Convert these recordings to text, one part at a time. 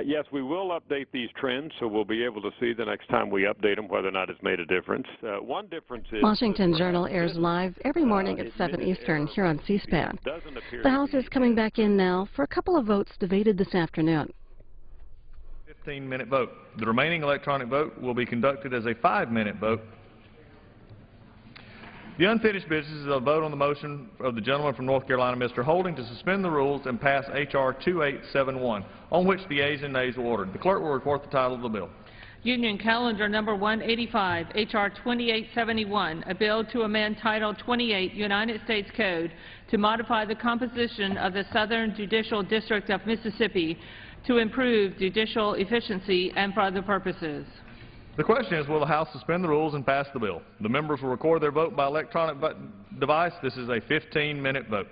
Yes, we will update these trends, so we'll be able to see the next time we update them whether or not it's made a difference. One difference is... Washington Journal airs live every morning at 7 Eastern here on C-SPAN. The House is coming back in now for a couple of votes debated this afternoon. 15-minute vote. The remaining electronic vote will be conducted as a 5-minute vote. The unfinished business is a vote on the motion of the gentleman from North Carolina, Mr. Holding, to suspend the rules and pass H.R. 2871, on which the ayes and nays will order. The clerk will report the title of the bill. Union Calendar Number 185, H.R. 2871, a bill to amend Title 28 United States Code to modify the composition of the Southern Judicial District of Mississippi to improve judicial efficiency and for other purposes. The question is, will the House suspend the rules and pass the bill? The members will record their vote by electronic device. This is a 15-minute vote.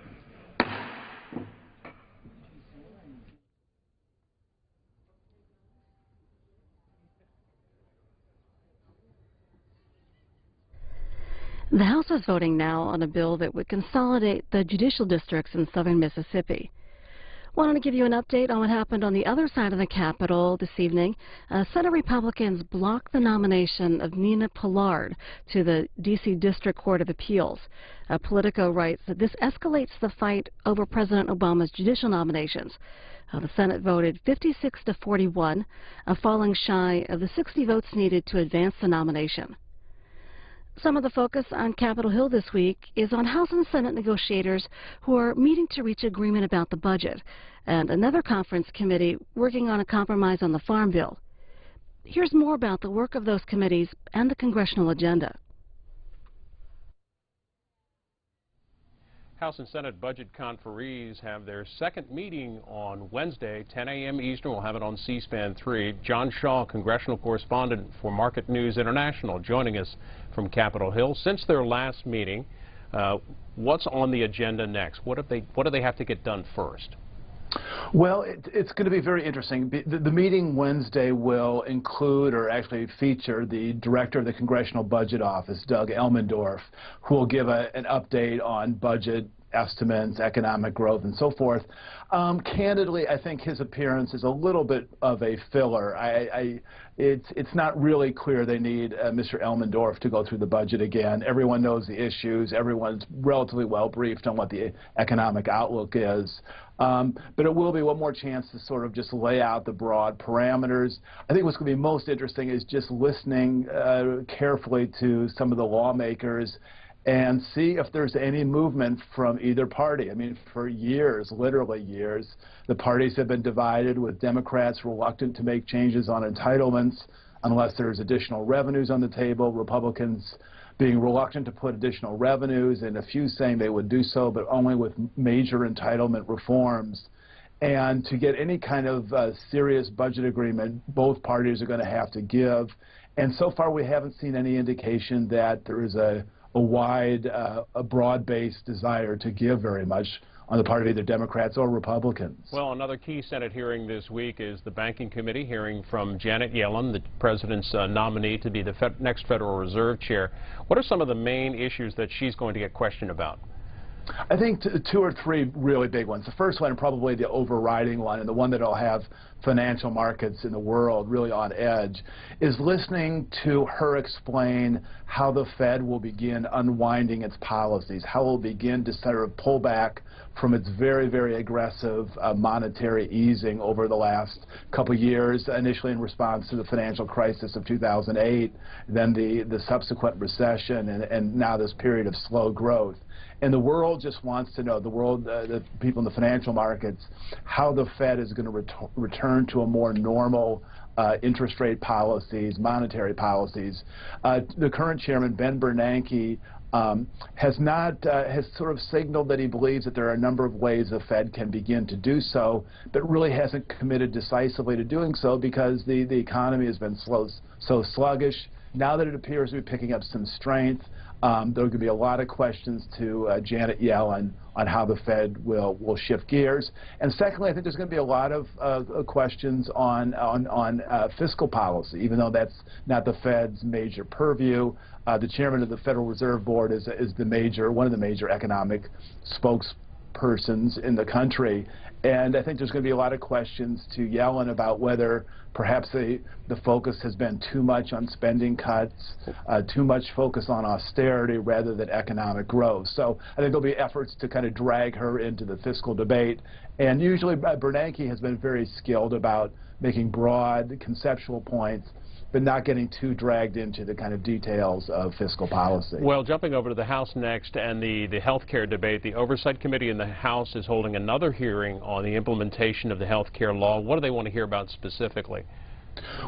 The House is voting now on a bill that would consolidate the judicial districts in southern Mississippi. Wanted to give you an update on what happened on the other side of the Capitol this evening. Senate Republicans blocked the nomination of Nina Pollard to the D.C. District Court of Appeals. Politico writes that this escalates the fight over President Obama's judicial nominations. The Senate voted 56 to 41, falling shy of the 60 votes needed to advance the nomination. Some of the focus on Capitol Hill this week is on House and Senate negotiators who are meeting to reach agreement about the budget, and another conference committee working on a compromise on the Farm Bill. Here's more about the work of those committees and the congressional agenda. House and Senate budget conferees have their second meeting on Wednesday, 10 a.m. Eastern. We'll have it on C-SPAN 3. John Shaw, congressional correspondent for Market News International, joining us from Capitol Hill. Since their last meeting, what's on the agenda next? What do they have to get done first? Well, it's going to be very interesting. The meeting Wednesday will include, or actually feature, the director of the Congressional Budget Office, Doug Elmendorf, who will give an update on budget estimates, economic growth, and so forth. Candidly, I think his appearance is a little bit of a filler. It's not really clear they need Mr. Elmendorf to go through the budget again. Everyone knows the issues. Everyone's relatively well briefed on what the economic outlook is. But it will be one more chance to sort of just lay out the broad parameters. I think what's going to be most interesting is just listening carefully to some of the lawmakers and see if there's any movement from either party. I mean, for years, literally years, the parties have been divided, with Democrats reluctant to make changes on entitlements unless there's additional revenues on the table, Republicans being reluctant to put additional revenues, and a few saying they would do so, but only with major entitlement reforms. And to get any kind of serious budget agreement, both parties are going to have to give. And so far, we haven't seen any indication that there is a wide, a broad-based desire to give very much on the part of either Democrats or Republicans. Well, another key Senate hearing this week is the Banking Committee hearing from Janet Yellen, the President's nominee to be the next Federal Reserve Chair. What are some of the main issues that she's going to get questioned about? I think two or three really big ones. The first one, probably the overriding one, and the one that will have financial markets in the world really on edge, is listening to her explain how the Fed will begin unwinding its policies, how it will begin to sort of pull back from its very, very aggressive monetary easing over the last couple years, initially in response to the financial crisis of 2008, then the subsequent recession, and now this period of slow growth. And the world just wants to know, the people in the financial markets, how the Fed is going to return to a more normal interest rate policies, monetary policies. The current chairman, Ben Bernanke, has sort of signaled that he believes that there are a number of ways the Fed can begin to do so, but really hasn't committed decisively to doing so because the economy has been so sluggish. Now that it appears to be picking up some strength, there are going to be a lot of questions to Janet Yellen on how the Fed will shift gears. And secondly, I think there's going to be a lot of questions on fiscal policy, even though that's not the Fed's major purview. The chairman of the Federal Reserve Board is one of the major economic spokespersons in the country, And I think there's going to be a lot of questions to Yellen about whether perhaps the focus has been too much on spending cuts, too much focus on austerity rather than economic growth. So I think there'll be efforts to kind of drag her into the fiscal debate. And usually Bernanke has been very skilled about making broad conceptual points, but not getting too dragged into the kind of details of fiscal policy. Well, jumping over to the House next and the health care debate, the Oversight Committee in the House is holding another hearing on the implementation of the health care law. What do they want to hear about specifically?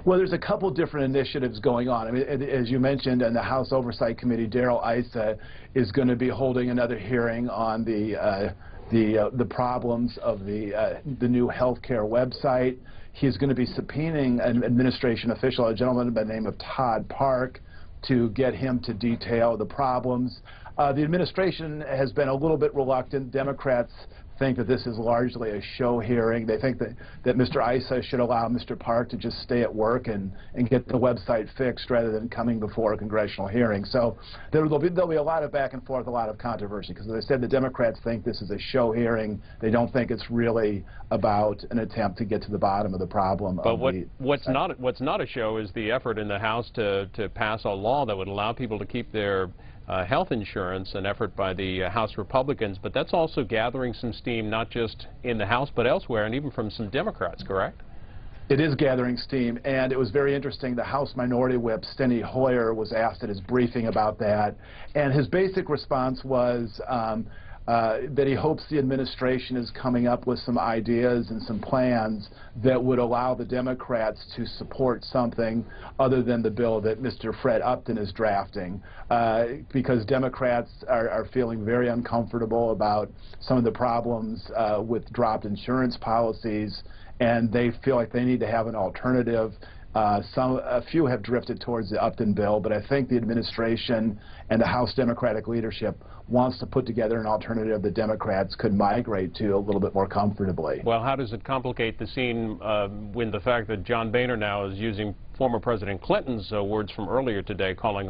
Well, there's a couple different initiatives going on. I mean, as you mentioned, in the House Oversight Committee, Darrell Issa is going to be holding another hearing on the problems of the new health care website. He's going to be subpoenaing an administration official, a gentleman by the name of Todd Park, to get him to detail the problems. The administration has been a little bit reluctant. Democrats think that this is largely a show hearing. They think that Mr. Issa should allow Mr. Park to just stay at work and get the website fixed rather than coming before a congressional hearing. So there'll be a lot of back and forth, a lot of controversy, because as I said, the Democrats think this is a show hearing. They don't think it's really about an attempt to get to the bottom of the problem. But what's not a show is the effort in the House to pass a law that would allow people to keep their health insurance, an effort by the House Republicans, but that's also gathering some steam not just in the House but elsewhere, and even from some Democrats, correct? It is gathering steam, and it was very interesting. The House Minority Whip, Steny Hoyer, was asked at his briefing about that, and his basic response was that he hopes the administration is coming up with some ideas and some plans that would allow the Democrats to support something other than the bill that Mr. Fred Upton is drafting, because Democrats are feeling very uncomfortable about some of the problems with dropped insurance policies, and they feel like they need to have an alternative. A few have drifted towards the Upton bill, but I think the administration and the House Democratic leadership wants to put together an alternative that Democrats could migrate to a little bit more comfortably. Well, how does it complicate the scene when the fact that John Boehner now is using former President Clinton's words from earlier today, calling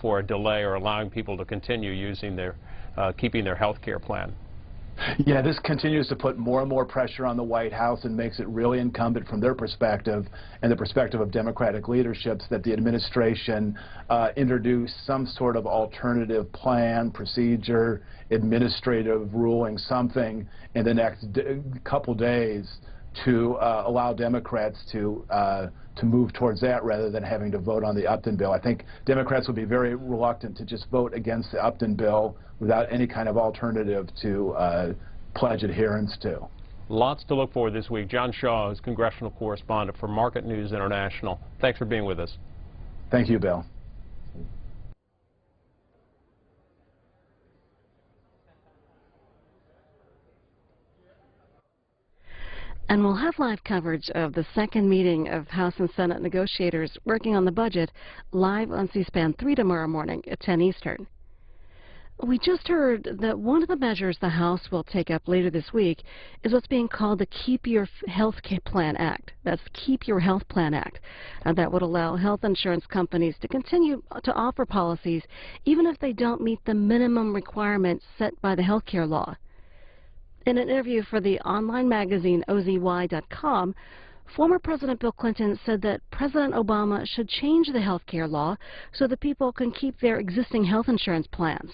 for a delay or allowing people to continue using keeping their health care plan? Yeah, this continues to put more and more pressure on the White House and makes it really incumbent from their perspective and the perspective of Democratic leaderships that the administration introduce some sort of alternative plan, procedure, administrative ruling, something in the next couple days to allow Democrats to move towards that rather than having to vote on the Upton bill. I think Democrats would be very reluctant to just vote against the Upton bill without any kind of alternative to pledge adherence to. Lots to look for this week. John Shaw is congressional correspondent for Market News International. Thanks for being with us. Thank you, Bill. And we'll have live coverage of the second meeting of House and Senate negotiators working on the budget live on C-SPAN 3 tomorrow morning at 10 Eastern. We just heard that one of the measures the House will take up later this week is what's being called the Keep Your Health Plan Act. That's Keep Your Health Plan Act. That would allow health insurance companies to continue to offer policies even if they don't meet the minimum requirements set by the health care law. In an interview for the online magazine OZY.com, former President Bill Clinton said that President Obama should change the health care law so that people can keep their existing health insurance plans.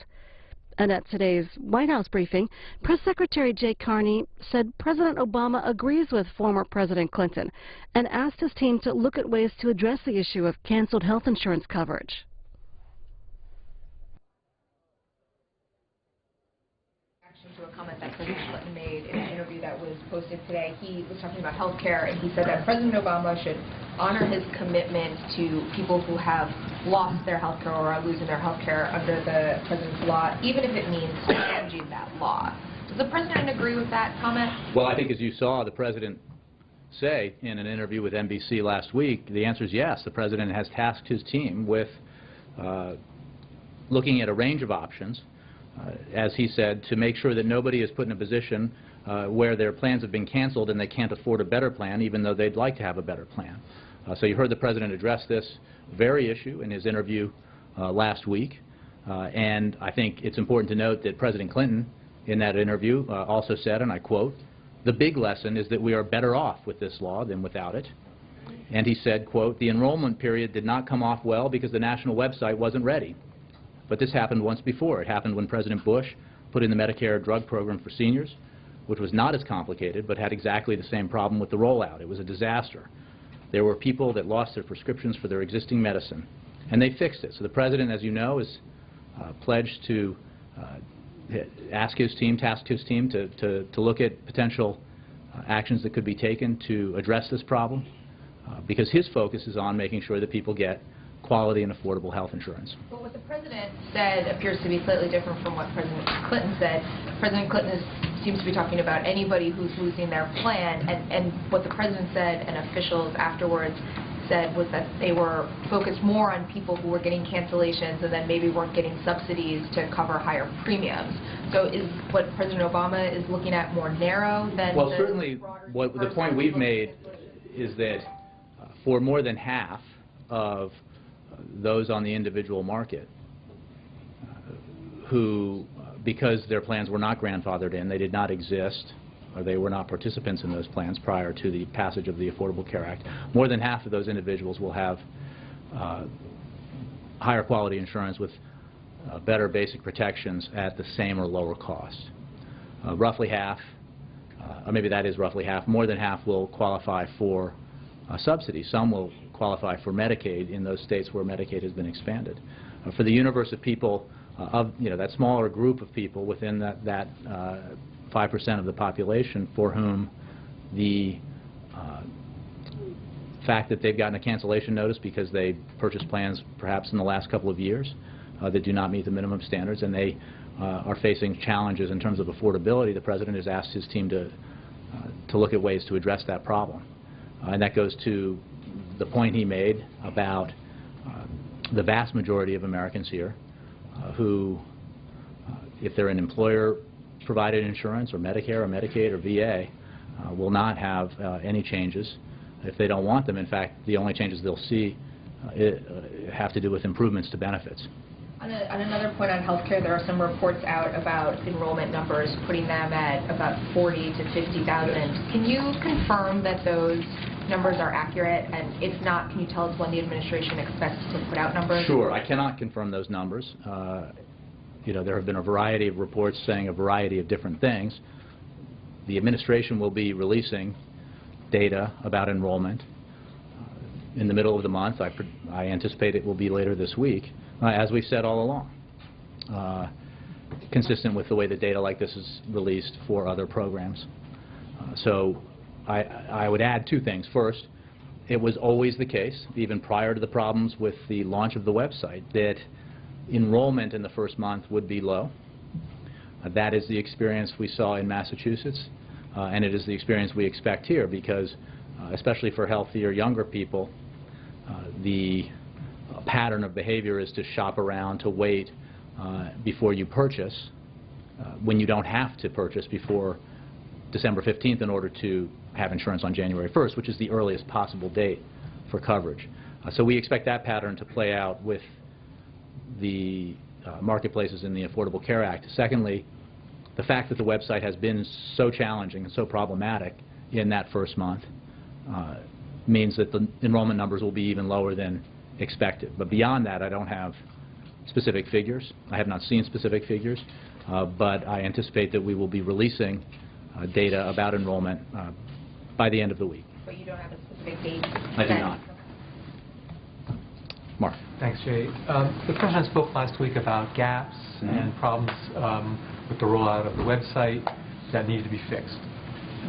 And at today's White House briefing, Press Secretary Jay Carney said President Obama agrees with former President Clinton and asked his team to look at ways to address the issue of canceled health insurance coverage. To a comment that President Clinton made in an interview that was posted today. He was talking about health care, and he said that President Obama should honor his commitment to people who have lost their health care or are losing their health care under the president's law, even if it means changing that law. Does the president agree with that comment? Well, I think as you saw the president say in an interview with NBC last week, the answer is yes. The president has tasked his team with looking at a range of options, as he said, to make sure that nobody is put in a position where their plans have been canceled and they can't afford a better plan, even though they'd like to have a better plan. So you heard the president address this very issue in his interview last week. And I think it's important to note that President Clinton, in that interview, also said, and I quote, The big lesson is that we are better off with this law than without it. And he said, quote, "The enrollment period did not come off well because the national website wasn't ready. But this happened once before. It happened when President Bush put in the Medicare drug program for seniors, which was not as complicated, but had exactly the same problem with the rollout. It was a disaster. There were people that lost their prescriptions for their existing medicine, and they fixed it." So the President, as you know, is pledged to task his team to look at potential actions that could be taken to address this problem, because his focus is on making sure that people get quality and affordable health insurance. But what the President said appears to be slightly different from what President Clinton said. President Clinton seems to be talking about anybody who's losing their plan, and what the President said and officials afterwards said was that they were focused more on people who were getting cancellations and then maybe weren't getting subsidies to cover higher premiums. So is what President Obama is looking at more narrow than Well, certainly the point we've made is that for more than half of those on the individual market who, because their plans were not grandfathered in, they did not exist, or they were not participants in those plans prior to the passage of the Affordable Care Act, more than half of those individuals will have higher quality insurance with better basic protections at the same or lower cost. Roughly half, or maybe that is roughly half, more than half will qualify for subsidies. Some will qualify for Medicaid in those states where Medicaid has been expanded. For the universe of people, that smaller group of people within that 5% of the population for whom the fact that they've gotten a cancellation notice because they purchased plans perhaps in the last couple of years that do not meet the minimum standards, and they are facing challenges in terms of affordability, the President has asked his team to look at ways to address that problem. And that goes to the point he made about the vast majority of Americans here who, if they're an employer-provided insurance or Medicare or Medicaid or VA, will not have any changes if they don't want them. In fact, the only changes they'll see have to do with improvements to benefits. On another point on health care, there are some reports out about enrollment numbers, putting them at about 40 to 50,000. Can you confirm that those numbers are accurate? And if not, can you tell us when the administration expects to put out numbers? Sure. I cannot confirm those numbers. There have been a variety of reports saying a variety of different things. The administration will be releasing data about enrollment in the middle of the month. I anticipate it will be later this week, as we've said all along, consistent with the way that data like this is released for other programs. So I would add two things. First, it was always the case, even prior to the problems with the launch of the website, that enrollment in the first month would be low. That is the experience we saw in Massachusetts, and it is the experience we expect here because, especially for healthier, younger people, the pattern of behavior is to shop around, to wait before you purchase, when you don't have to purchase before December 15th in order to have insurance on January 1st, which is the earliest possible date for coverage. So we expect that pattern to play out with the marketplaces in the Affordable Care Act. Secondly, the fact that the website has been so challenging and so problematic in that first month means that the enrollment numbers will be even lower than expected. But beyond that, I don't have specific figures. I have not seen specific figures, but I anticipate that we will be releasing data about enrollment by the end of the week. But you don't have a specific date? I do not. Mark. Thanks, Jay. The President spoke last week about gaps and problems with the rollout of the website that needed to be fixed.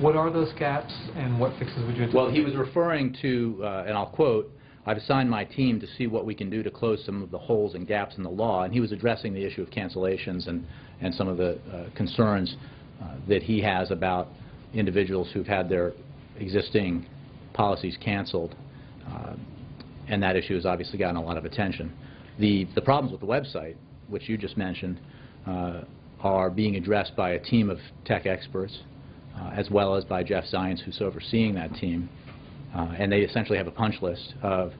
What are those gaps and what fixes would you anticipate? Well, he was referring to, and I'll quote, "I've assigned my team to see what we can do to close some of the holes and gaps in the law," and he was addressing the issue of cancellations and some of the concerns that he has about individuals who've had their existing policies canceled. And that issue has obviously gotten a lot of attention. The problems with the website, which you just mentioned, are being addressed by a team of tech experts, as well as by Jeff Zients, who's overseeing that team. And they essentially have a punch list of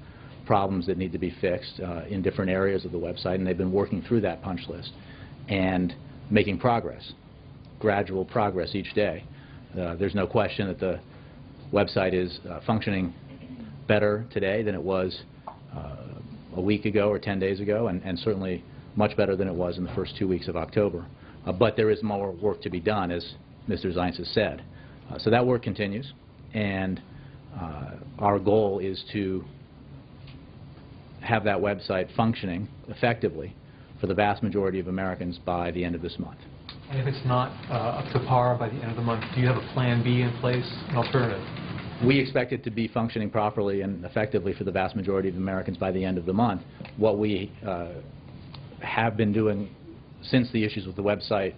problems that need to be fixed in different areas of the website, and they've been working through that punch list and making progress, gradual progress each day. There's no question that the website is functioning better today than it was a week ago or 10 days ago, and certainly much better than it was in the first 2 weeks of October. But there is more work to be done, as Mr. Zients has said. So that work continues, and our goal is to have that website functioning effectively for the vast majority of Americans by the end of this month. And if it's not up to par by the end of the month, do you have a plan B in place, an alternative? We expect it to be functioning properly and effectively for the vast majority of Americans by the end of the month. What we have been doing since the issues with the website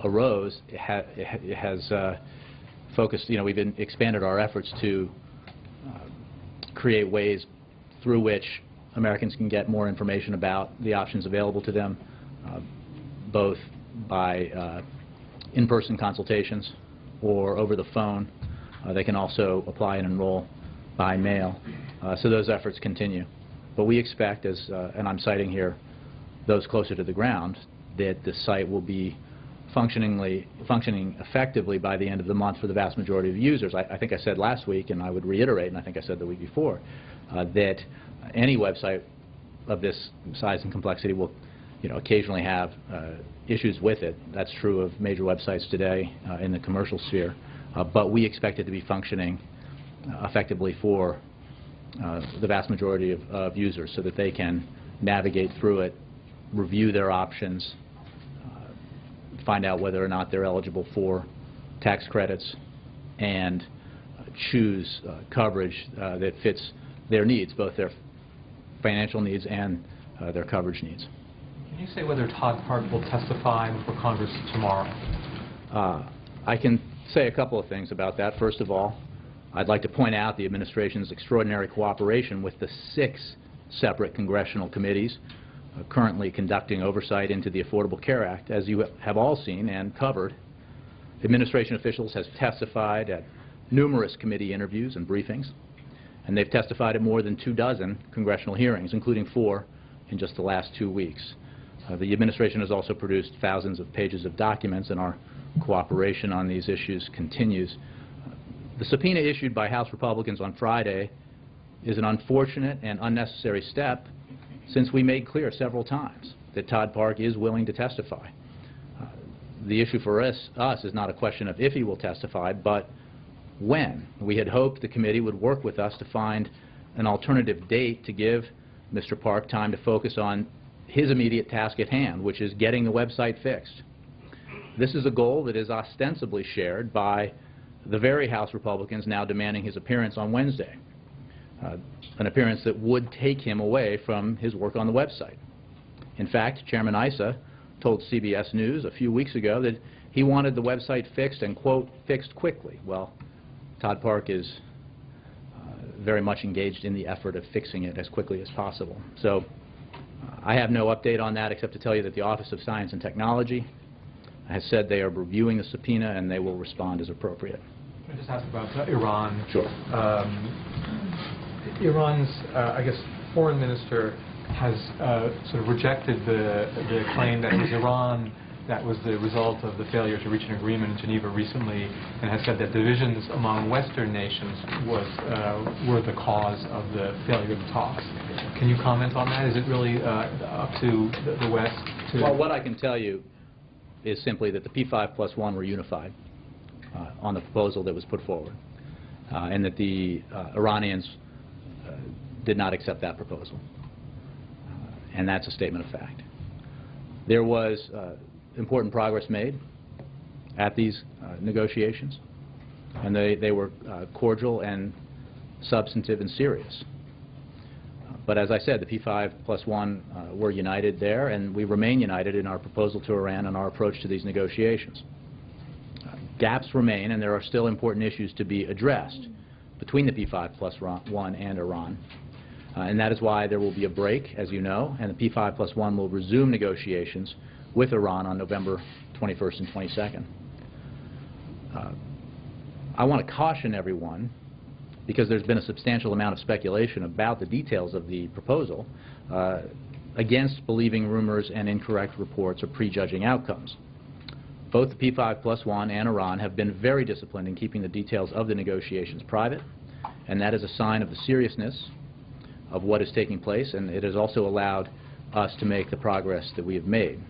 arose, it has focused, we've expanded our efforts to create ways through which Americans can get more information about the options available to them, both by in-person consultations or over the phone. They can also apply and enroll by mail. So those efforts continue. But we expect, and I'm citing here those closer to the ground, that the site will be functioning effectively by the end of the month for the vast majority of users. I think I said last week, and I would reiterate, and I think I said the week before, that any website of this size and complexity will occasionally have issues with it. That's true of major websites today in the commercial sphere. But we expect it to be functioning effectively for the vast majority of users so that they can navigate through it, review their options, find out whether or not they're eligible for tax credits, and choose coverage that fits their needs, both their financial needs and their coverage needs. Can you say whether Todd Park will testify before Congress tomorrow? I can say a couple of things about that. First of all, I'd like to point out the administration's extraordinary cooperation with the 6 separate congressional committees currently conducting oversight into the Affordable Care Act. As you have all seen and covered, administration officials have testified at numerous committee interviews and briefings, and they've testified at more than 24 congressional hearings, including 4 in just the last 2 weeks. The administration has also produced thousands of pages of documents, and our cooperation on these issues continues. The subpoena issued by House Republicans on Friday is an unfortunate and unnecessary step, since we made clear several times that Todd Park is willing to testify. The issue for us is not a question of if he will testify, but when. We had hoped the committee would work with us to find an alternative date to give Mr. Park time to focus on his immediate task at hand, which is getting the website fixed. This is a goal that is ostensibly shared by the very House Republicans now demanding his appearance on Wednesday, an appearance that would take him away from his work on the website. In fact, Chairman Issa told CBS News a few weeks ago that he wanted the website fixed and, quote, fixed quickly. Well, Todd Park is very much engaged in the effort of fixing it as quickly as possible. So I have no update on that except to tell you that the Office of Science and Technology has said they are reviewing the subpoena and they will respond as appropriate. Can I just ask about Iran? Sure. Iran's, I guess, foreign minister has sort of rejected the claim that it was Iran that was the result of the failure to reach an agreement in Geneva recently, and has said that divisions among Western nations were the cause of the failure of the talks. Can you comment on that? Is it really up to the West to... Well, what I can tell you is simply that the P5+1 were unified on the proposal that was put forward, and that the Iranians did not accept that proposal. And that's a statement of fact. There was important progress made at these negotiations, and they were cordial and substantive and serious. But as I said, the P5+1 were united there, and we remain united in our proposal to Iran and our approach to these negotiations. Gaps remain, and there are still important issues to be addressed between the P5+1 and Iran. And that is why there will be a break, as you know, and the P5+1 will resume negotiations with Iran on November 21st and 22nd. I want to caution everyone, because there's been a substantial amount of speculation about the details of the proposal, against believing rumors and incorrect reports or prejudging outcomes. Both the P5+1 and Iran have been very disciplined in keeping the details of the negotiations private, and that is a sign of the seriousness of what is taking place, and it has also allowed us to make the progress that we have made.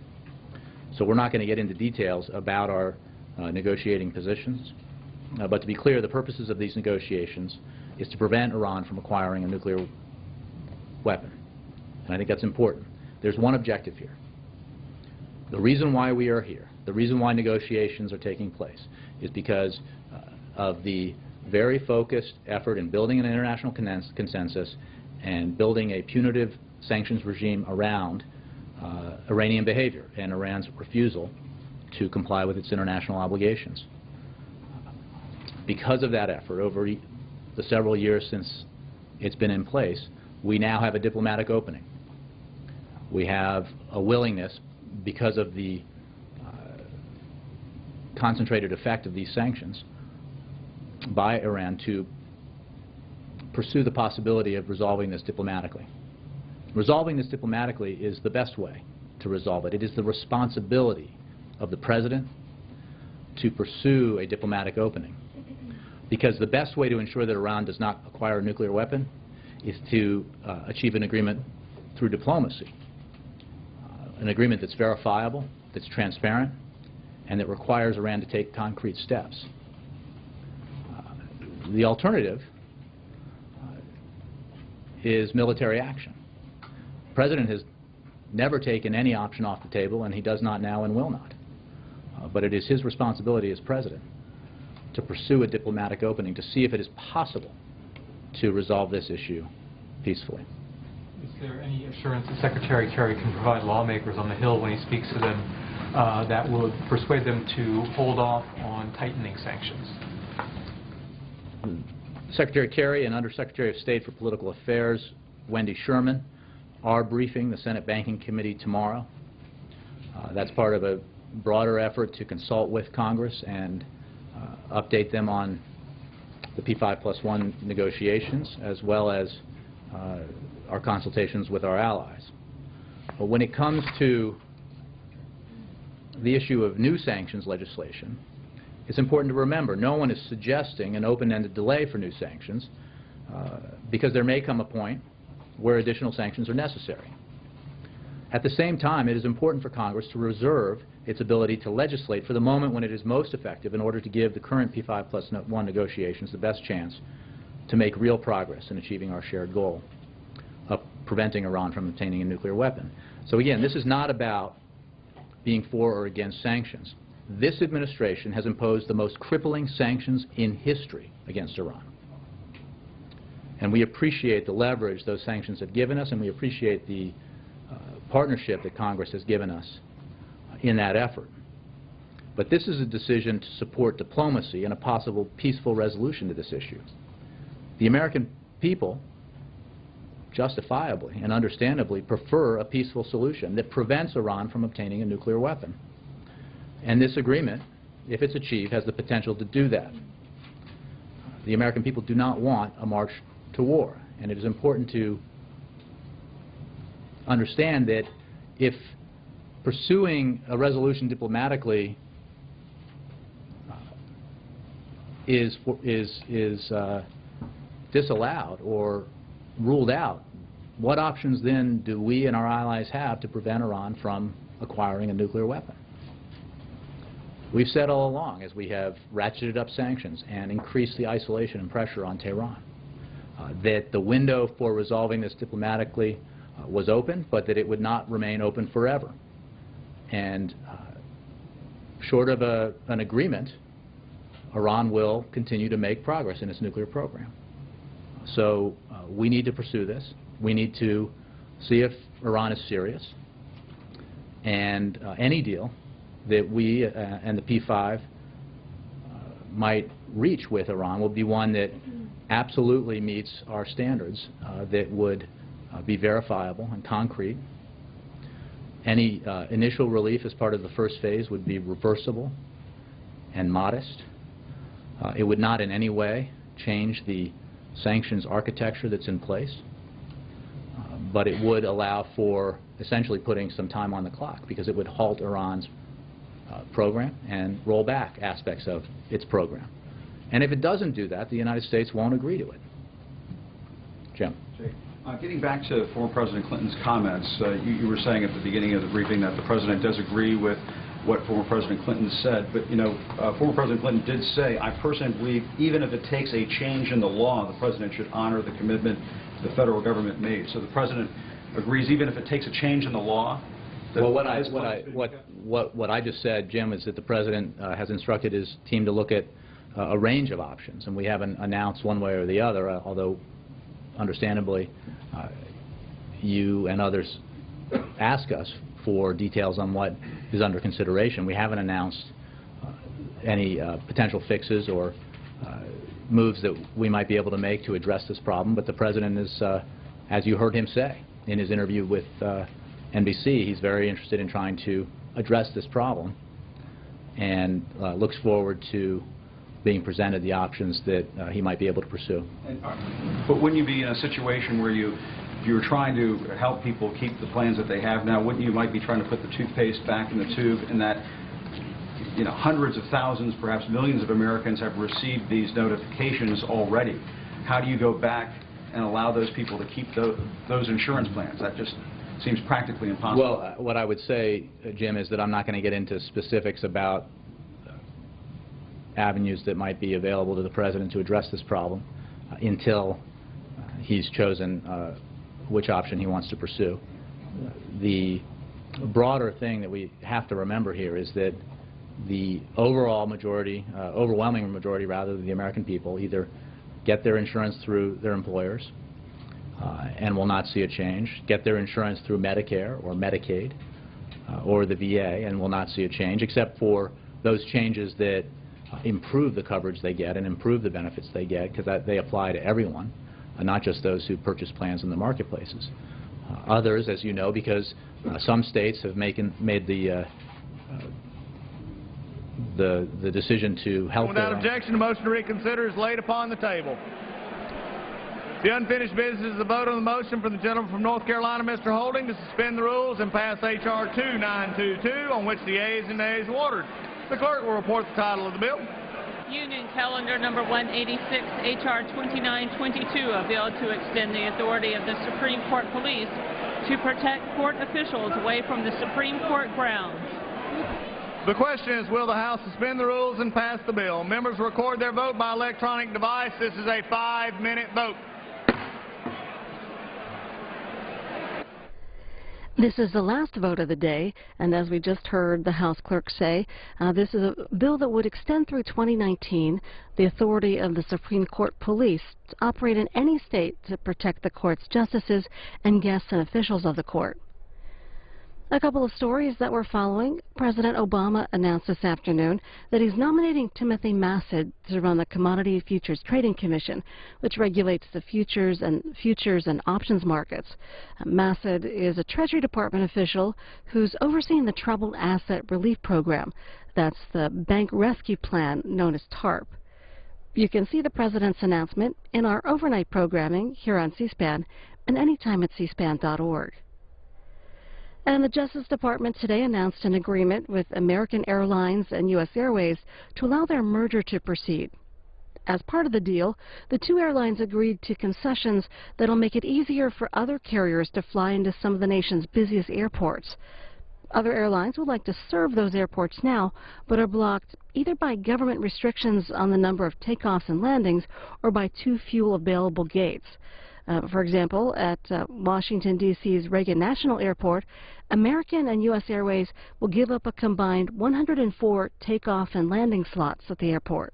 So we're not going to get into details about our negotiating positions, but to be clear, the purposes of these negotiations is to prevent Iran from acquiring a nuclear weapon. And I think that's important. There's one objective here. The reason why we are here, the reason why negotiations are taking place, is because of the very focused effort in building an international consensus and building a punitive sanctions regime around Iranian behavior and Iran's refusal to comply with its international obligations. Because of that effort, over the several years since it's been in place, we now have a diplomatic opening. We have a willingness, because of the concentrated effect of these sanctions by Iran, to pursue the possibility of resolving this diplomatically. Resolving this diplomatically is the best way to resolve it. It is the responsibility of the President to pursue a diplomatic opening, because the best way to ensure that Iran does not acquire a nuclear weapon is to achieve an agreement through diplomacy, an agreement that's verifiable, that's transparent, and that requires Iran to take concrete steps. The alternative is military action. The President has never taken any option off the table, and he does not now and will not. But it is his responsibility as President to pursue a diplomatic opening to see if it is possible to resolve this issue peacefully. Is there any assurance that Secretary Kerry can provide lawmakers on the Hill when he speaks to them that would persuade them to hold off on tightening sanctions? Secretary Kerry and Undersecretary of State for Political Affairs, Wendy Sherman, are briefing the Senate Banking Committee tomorrow. That's part of a broader effort to consult with Congress and update them on the P5+1 negotiations, as well as our consultations with our allies. But when it comes to the issue of new sanctions legislation, it's important to remember no one is suggesting an open-ended delay for new sanctions because there may come a point where additional sanctions are necessary. At the same time, it is important for Congress to reserve its ability to legislate for the moment when it is most effective in order to give the current P5+1 negotiations the best chance to make real progress in achieving our shared goal of preventing Iran from obtaining a nuclear weapon. So again, this is not about being for or against sanctions. This administration has imposed the most crippling sanctions in history against Iran. And we appreciate the leverage those sanctions have given us, and we appreciate the partnership that Congress has given us in that effort. But this is a decision to support diplomacy and a possible peaceful resolution to this issue. The American people justifiably and understandably prefer a peaceful solution that prevents Iran from obtaining a nuclear weapon. And this agreement, if it's achieved, has the potential to do that. The American people do not want a march to war, and it is important to understand that if pursuing a resolution diplomatically is disallowed or ruled out, what options then do we and our allies have to prevent Iran from acquiring a nuclear weapon? We've said all along, as we have ratcheted up sanctions and increased the isolation and pressure on Tehran, that the window for resolving this diplomatically was open, but that it would not remain open forever. And short of an agreement, Iran will continue to make progress in its nuclear program. So we need to pursue this. We need to see if Iran is serious. And any deal that we and the P5 might reach with Iran will be one that absolutely meets our standards, that would be verifiable and concrete. Any initial relief as part of the first phase would be reversible and modest. It would not in any way change the sanctions architecture that's in place, but it would allow for essentially putting some time on the clock, because it would halt Iran's program and roll back aspects of its program. And if it doesn't do that, the United States won't agree to it. Jim. Getting back to former President Clinton's comments, you were saying at the beginning of the briefing that the President does agree with what former President Clinton said, but former President Clinton did say, I personally believe even if it takes a change in the law, the President should honor the commitment the federal government made. So the President agrees even if it takes a change in the law? Well, what I just said, Jim, is that the President has instructed his team to look at a range of options, and we haven't announced one way or the other, although understandably you and others ask us for details on what is under consideration. We haven't announced any potential fixes or moves that we might be able to make to address this problem, but the President is, as you heard him say in his interview with NBC, he's very interested in trying to address this problem and looks forward to being presented the options that he might be able to pursue. But wouldn't you be in a situation where you're trying to help people keep the plans that they have now, wouldn't you might be trying to put the toothpaste back in the tube, in that hundreds of thousands, perhaps millions of Americans have received these notifications already? How do you go back and allow those people to keep those insurance plans? That just seems practically impossible. Well, what I would say, Jim, is that I'm not going to get into specifics about avenues that might be available to the President to address this problem until he's chosen which option he wants to pursue. The broader thing that we have to remember here is that the overall majority, overwhelming majority rather, of the American people either get their insurance through their employers and will not see a change, get their insurance through Medicare or Medicaid or the VA and will not see a change, except for those changes that improve the coverage they get and improve the benefits they get, because they apply to everyone, not just those who purchase plans in the marketplaces. Others, as you know, because some states have made the decision to help. Without objection, the motion to reconsider is laid upon the table. The unfinished business is the vote on the motion from the gentleman from North Carolina, Mr. Holding, to suspend the rules and pass H.R. 2922, on which the ayes and nays were ordered. The clerk will report the title of the bill. Union Calendar Number 186, H.R. 2922, a bill to extend the authority of the Supreme Court Police to protect court officials away from the Supreme Court grounds. The question is, will the House suspend the rules and pass the bill? Members record their vote by electronic device. This is a 5-minute vote. This is the last vote of the day, and as we just heard the House clerk say, this is a bill that would extend through 2019 the authority of the Supreme Court Police to operate in any state to protect the court's justices and guests and officials of the court. A couple of stories that we're following. President Obama announced this afternoon that he's nominating Timothy Massad to run the Commodity Futures Trading Commission, which regulates the futures and options markets. Massad is a Treasury Department official who's overseeing the Troubled Asset Relief Program. That's the bank rescue plan known as TARP. You can see the President's announcement in our overnight programming here on C-SPAN and anytime at cspan.org. And the Justice Department today announced an agreement with American Airlines and U.S. Airways to allow their merger to proceed. As part of the deal, the two airlines agreed to concessions that will make it easier for other carriers to fly into some of the nation's busiest airports. Other airlines would like to serve those airports now, but are blocked either by government restrictions on the number of takeoffs and landings or by too few available gates. For example, at Washington, D.C.'s Reagan National Airport, American and U.S. Airways will give up a combined 104 takeoff and landing slots at the airport.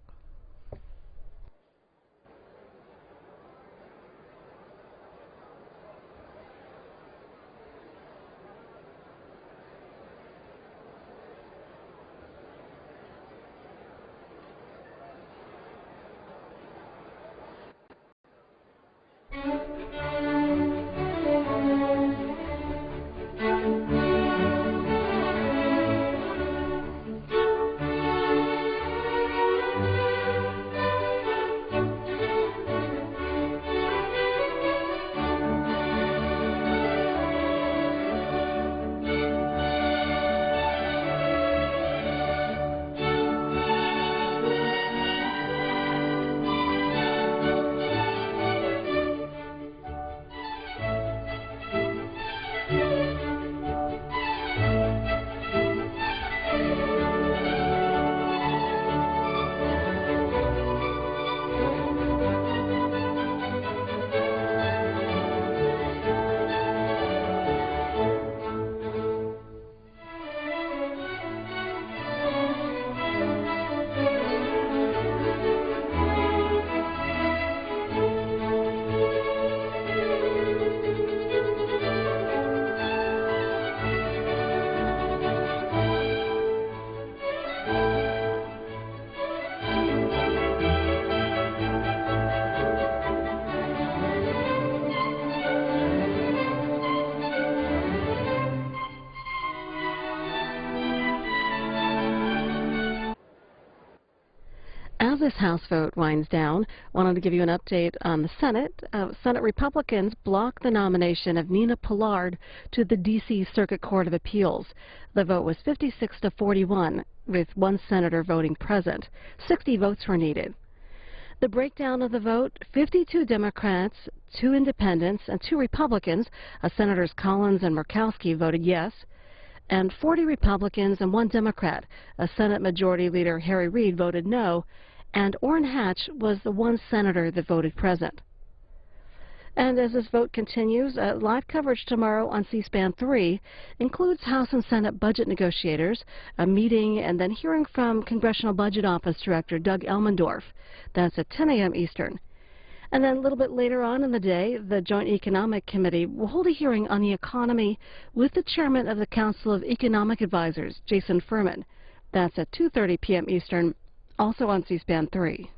this House vote winds down, wanted to give you an update on the Senate. Senate Republicans blocked the nomination of Nina Pollard to the D.C. Circuit Court of Appeals. The vote was 56 to 41, with one senator voting present. 60 votes were needed. The breakdown of the vote: 52 Democrats, 2 independents, and 2 Republicans, Senators Collins and Murkowski, voted yes, and 40 Republicans and 1 Democrat. Senate Majority Leader Harry Reid voted no, and Orrin Hatch was the one senator that voted present. And as this vote continues, live coverage tomorrow on C-SPAN 3 includes House and Senate budget negotiators, a meeting, and then hearing from Congressional Budget Office Director Doug Elmendorf. That's at 10 a.m. Eastern. And then a little bit later on in the day, the Joint Economic Committee will hold a hearing on the economy with the chairman of the Council of Economic Advisors, Jason Furman. That's at 2:30 p.m. Eastern, also on C-SPAN 3.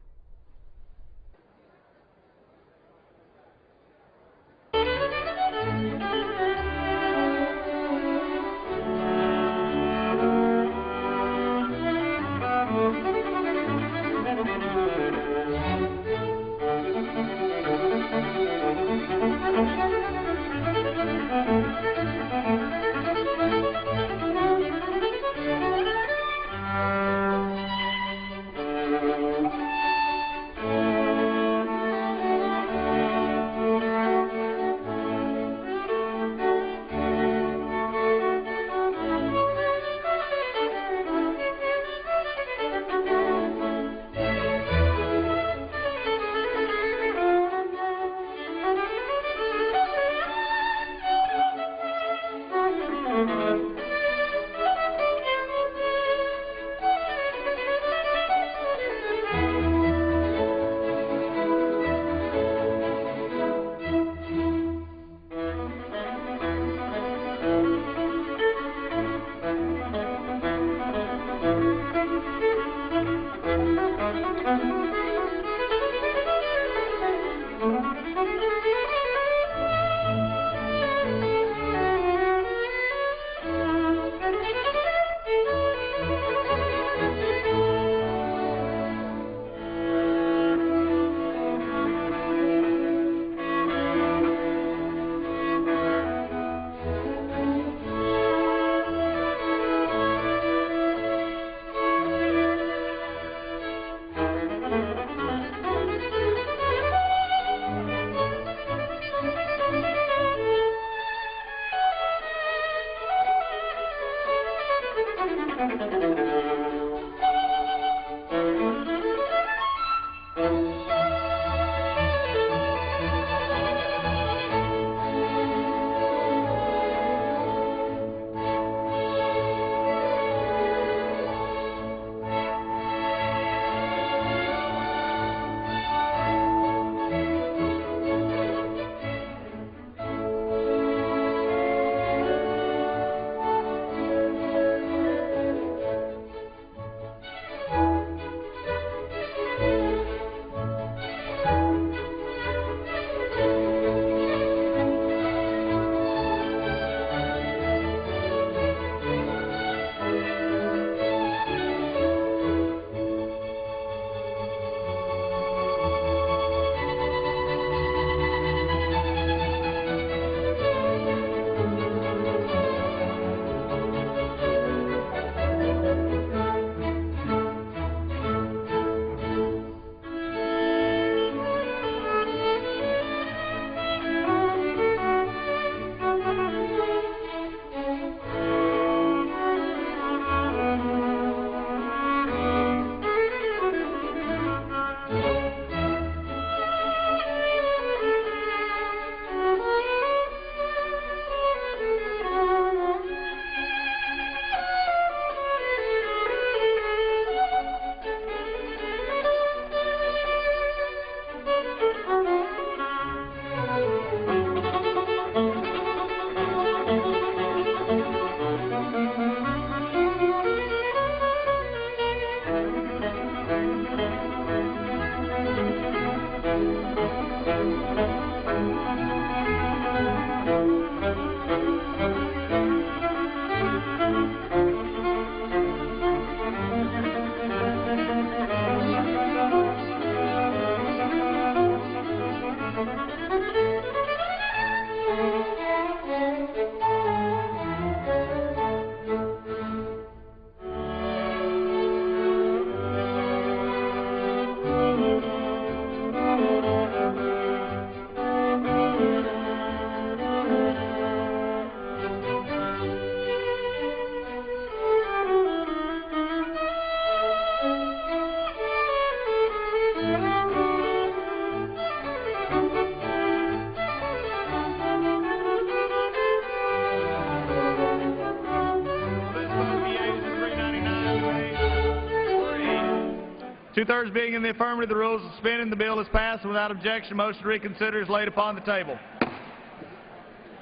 Two-thirds being in the affirmative, the rules are suspended and the bill is passed. And without objection, motion to reconsider is laid upon the table.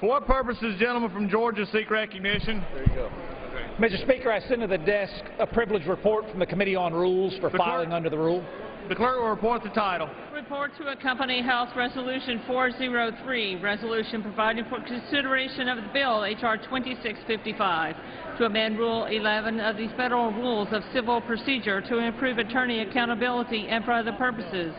For what purpose does the gentleman from Georgia seek recognition? There you go. Mr. Speaker, I send to the desk a privileged report from the Committee on Rules for filing under the rule. The clerk will report the title. Report to accompany House Resolution 403, resolution providing for consideration of the bill, H.R. 2655, to amend Rule 11 of the Federal Rules of Civil Procedure to improve attorney accountability and for other purposes,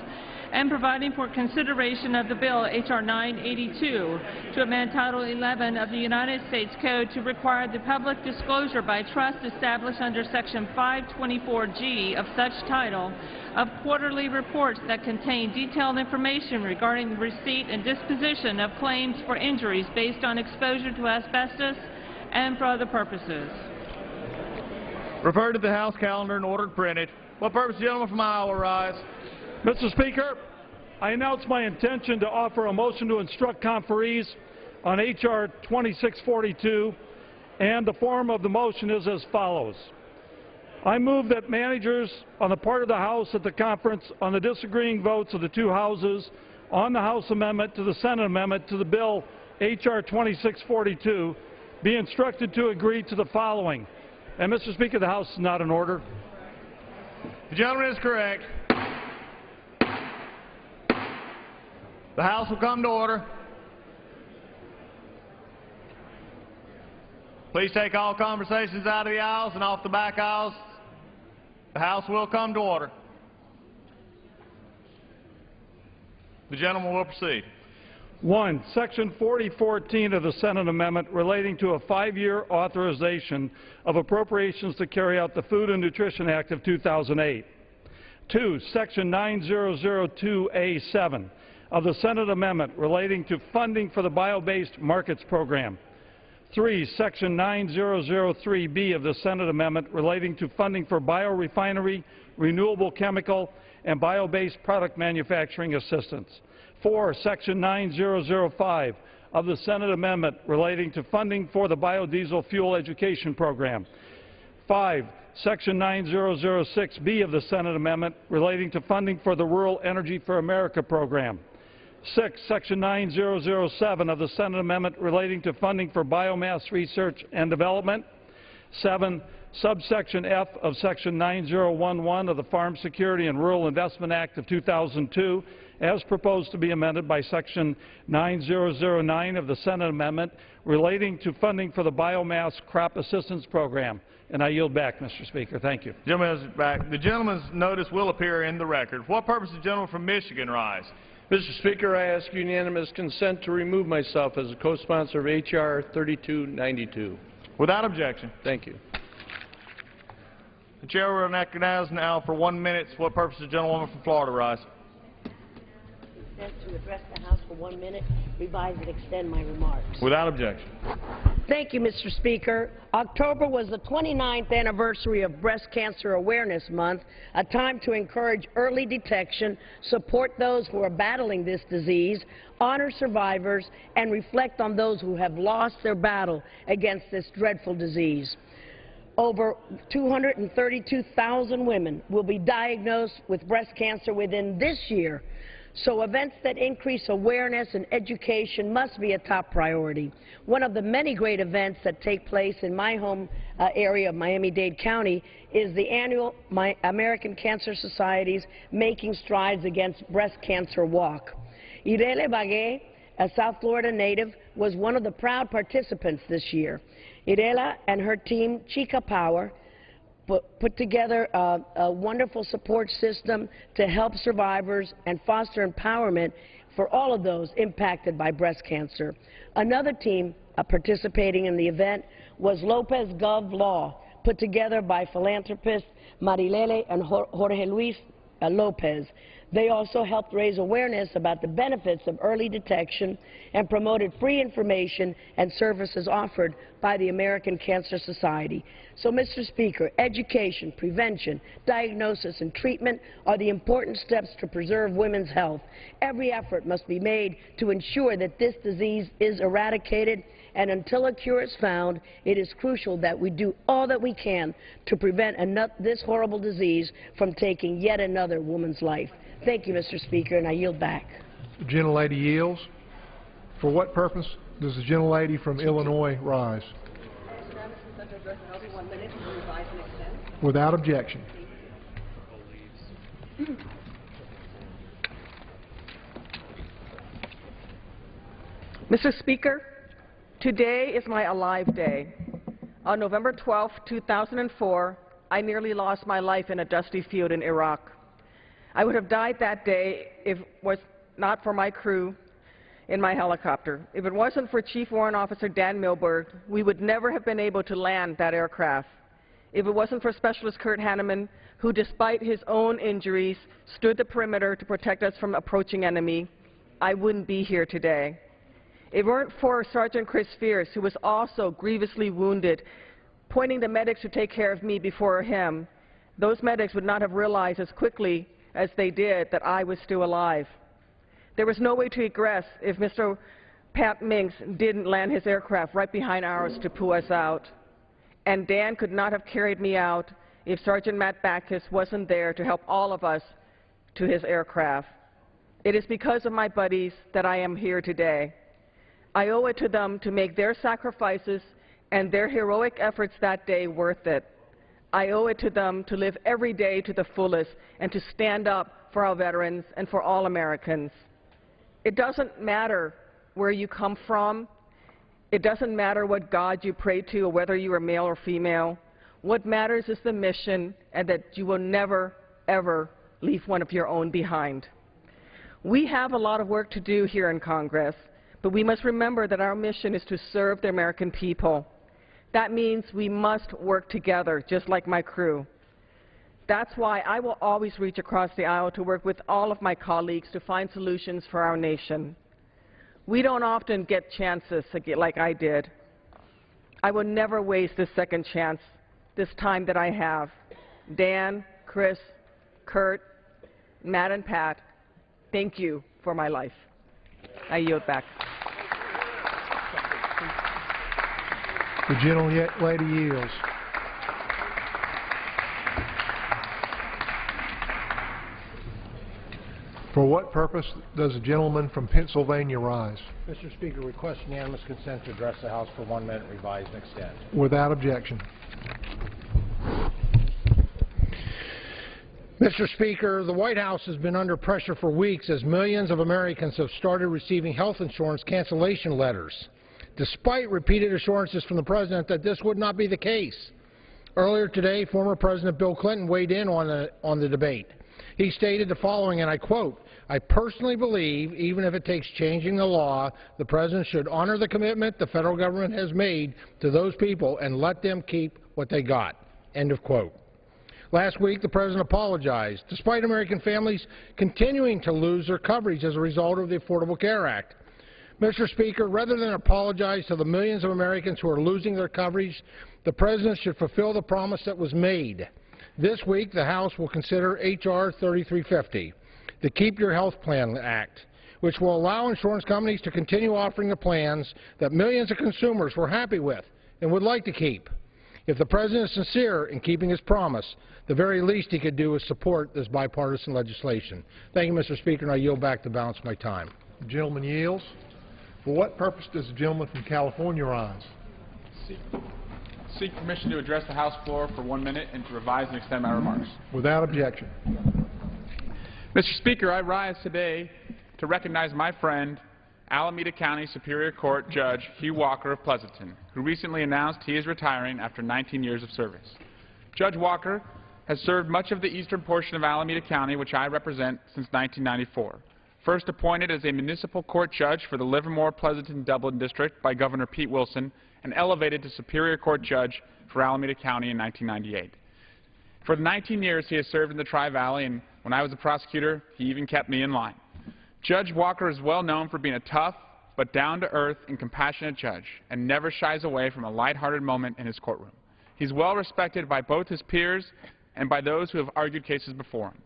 and providing for consideration of the bill, H.R. 982, to amend Title 11 of the United States Code to require the public disclosure by trust established under Section 524G of such title of quarterly reports that contain detailed information regarding the receipt and disposition of claims for injuries based on exposure to asbestos and for other purposes. Referred to the House calendar and ordered printed. What purpose, gentleman from Iowa, rise? Mr. Speaker, I announce my intention to offer a motion to instruct conferees on H.R. 2642, and the form of the motion is as follows. I move that managers on the part of the House at the conference on the disagreeing votes of the two houses on the House amendment to the Senate amendment to the bill H.R. 2642 be instructed to agree to the following. And, Mr. Speaker, the House is not in order. The gentleman is correct. The House will come to order. Please take all conversations out of the aisles and off the back aisles. The House will come to order. The gentleman will proceed. 1. Section 4014 of the Senate amendment relating to a 5-year authorization of appropriations to carry out the Food and Nutrition Act of 2008. 2. Section 9002A7 of the Senate amendment relating to funding for the Bio-Based Markets Program. 3. Section 9003B of the Senate amendment relating to funding for biorefinery, renewable chemical, and bio-based product manufacturing assistance. 4. Section 9005 of the Senate amendment relating to funding for the biodiesel fuel education program. 5. Section 9006B of the Senate amendment relating to funding for the Rural Energy for America program. 6. Section 9007 of the Senate amendment relating to funding for biomass research and development. 7. Subsection F of Section 9011 of the Farm Security and Rural Investment Act of 2002, as proposed to be amended by Section 9009 of the Senate amendment relating to funding for the Biomass Crop Assistance Program. And I yield back, Mr. Speaker. Thank you. The gentleman is back. The gentleman's notice will appear in the record. For what purpose does the gentleman from Michigan rise? Mr. Speaker, I ask unanimous consent to remove myself as a co-sponsor of H.R. 3292. Without objection. Thank you. The chair will recognize now for 1 minute. For what purpose does the gentlewoman from Florida rise? To address the House for 1 minute, revise and extend my remarks. Without objection. Thank you, Mr. Speaker. October was the 29th anniversary of Breast Cancer Awareness Month, a time to encourage early detection, support those who are battling this disease, honor survivors, and reflect on those who have lost their battle against this dreadful disease. Over 232,000 women will be diagnosed with breast cancer within this year. So events that increase awareness and education must be a top priority. One of the many great events that take place in my home area of Miami-Dade County is the annual American Cancer Society's Making Strides Against Breast Cancer Walk. Irele Bagué, a South Florida native, was one of the proud participants this year. Irela and her team, Chica Power, put together a wonderful support system to help survivors and foster empowerment for all of those impacted by breast cancer. Another team participating in the event was Lopez Gov Law, put together by philanthropists Marilele and Jorge Luis Lopez. They also helped raise awareness about the benefits of early detection and promoted free information and services offered by the American Cancer Society. So, Mr. Speaker, education, prevention, diagnosis, and treatment are the important steps to preserve women's health. Every effort must be made to ensure that this disease is eradicated, and until a cure is found, it is crucial that we do all that we can to prevent this horrible disease from taking yet another woman's life. Thank you, Mr. Speaker, and I yield back. The gentlelady yields. For what purpose does the gentlelady from Illinois rise? Without objection. Mr. Speaker, today is my alive day. On November 12, 2004, I nearly lost my life in a dusty field in Iraq. I would have died that day if it was not for my crew in my helicopter. If it wasn't for Chief Warrant Officer Dan Milberg, we would never have been able to land that aircraft. If it wasn't for Specialist Kurt Hanneman, who despite his own injuries stood the perimeter to protect us from approaching enemy, I wouldn't be here today. If it weren't for Sergeant Chris Fierce, who was also grievously wounded, pointing the medics to take care of me before him, those medics would not have realized as quickly as they did that I was still alive. There was no way to egress if Mr. Pat Minks didn't land his aircraft right behind ours to pull us out. And Dan could not have carried me out if Sergeant Matt Backus wasn't there to help all of us to his aircraft. It is because of my buddies that I am here today. I owe it to them to make their sacrifices and their heroic efforts that day worth it. I owe it to them to live every day to the fullest and to stand up for our veterans and for all Americans. It doesn't matter where you come from. It doesn't matter what God you pray to or whether you are male or female. What matters is the mission and that you will never, ever leave one of your own behind. We have a lot of work to do here in Congress, but we must remember that our mission is to serve the American people. That means we must work together, just like my crew. That's why I will always reach across the aisle to work with all of my colleagues to find solutions for our nation. We don't often get chances like I did. I will never waste this second chance, this time that I have. Dan, Chris, Kurt, Matt, and Pat, thank you for my life. I yield back. The gentlelady yields. For what purpose does the gentleman from Pennsylvania rise? Mr. Speaker, request unanimous consent to address the House for 1 minute, revise and extend. Without objection. Mr. Speaker, the White House has been under pressure for weeks as millions of Americans have started receiving health insurance cancellation letters, despite repeated assurances from the President that this would not be the case. Earlier today, former President Bill Clinton weighed in on the debate. He stated the following, and I quote, "I personally believe, even if it takes changing the law, the President should honor the commitment the federal government has made to those people and let them keep what they got." End of quote. Last week, the President apologized, despite American families continuing to lose their coverage as a result of the Affordable Care Act. Mr. Speaker, rather than apologize to the millions of Americans who are losing their coverage, the President should fulfill the promise that was made. This week, the House will consider H.R. 3350, the Keep Your Health Plan Act, which will allow insurance companies to continue offering the plans that millions of consumers were happy with and would like to keep. If the President is sincere in keeping his promise, the very least he could do is support this bipartisan legislation. Thank you, Mr. Speaker, and I yield back the balance of my time. The gentleman yields. For what purpose does the gentleman from California rise? Seek permission to address the House floor for 1 minute and to revise and extend my remarks. Without objection. Mr. Speaker, I rise today to recognize my friend, Alameda County Superior Court Judge Hugh Walker of Pleasanton, who recently announced he is retiring after 19 years of service. Judge Walker has served much of the eastern portion of Alameda County, which I represent, since 1994. First appointed as a municipal court judge for the Livermore-Pleasanton-Dublin District by Governor Pete Wilson, and elevated to Superior Court Judge for Alameda County in 1998. For 19 years, he has served in the Tri-Valley, and When I was a prosecutor, he even kept me in line. Judge Walker is well known for being a tough but down-to-earth and compassionate judge and never shies away from a lighthearted moment in his courtroom. He's well respected by both his peers and by those who have argued cases before him.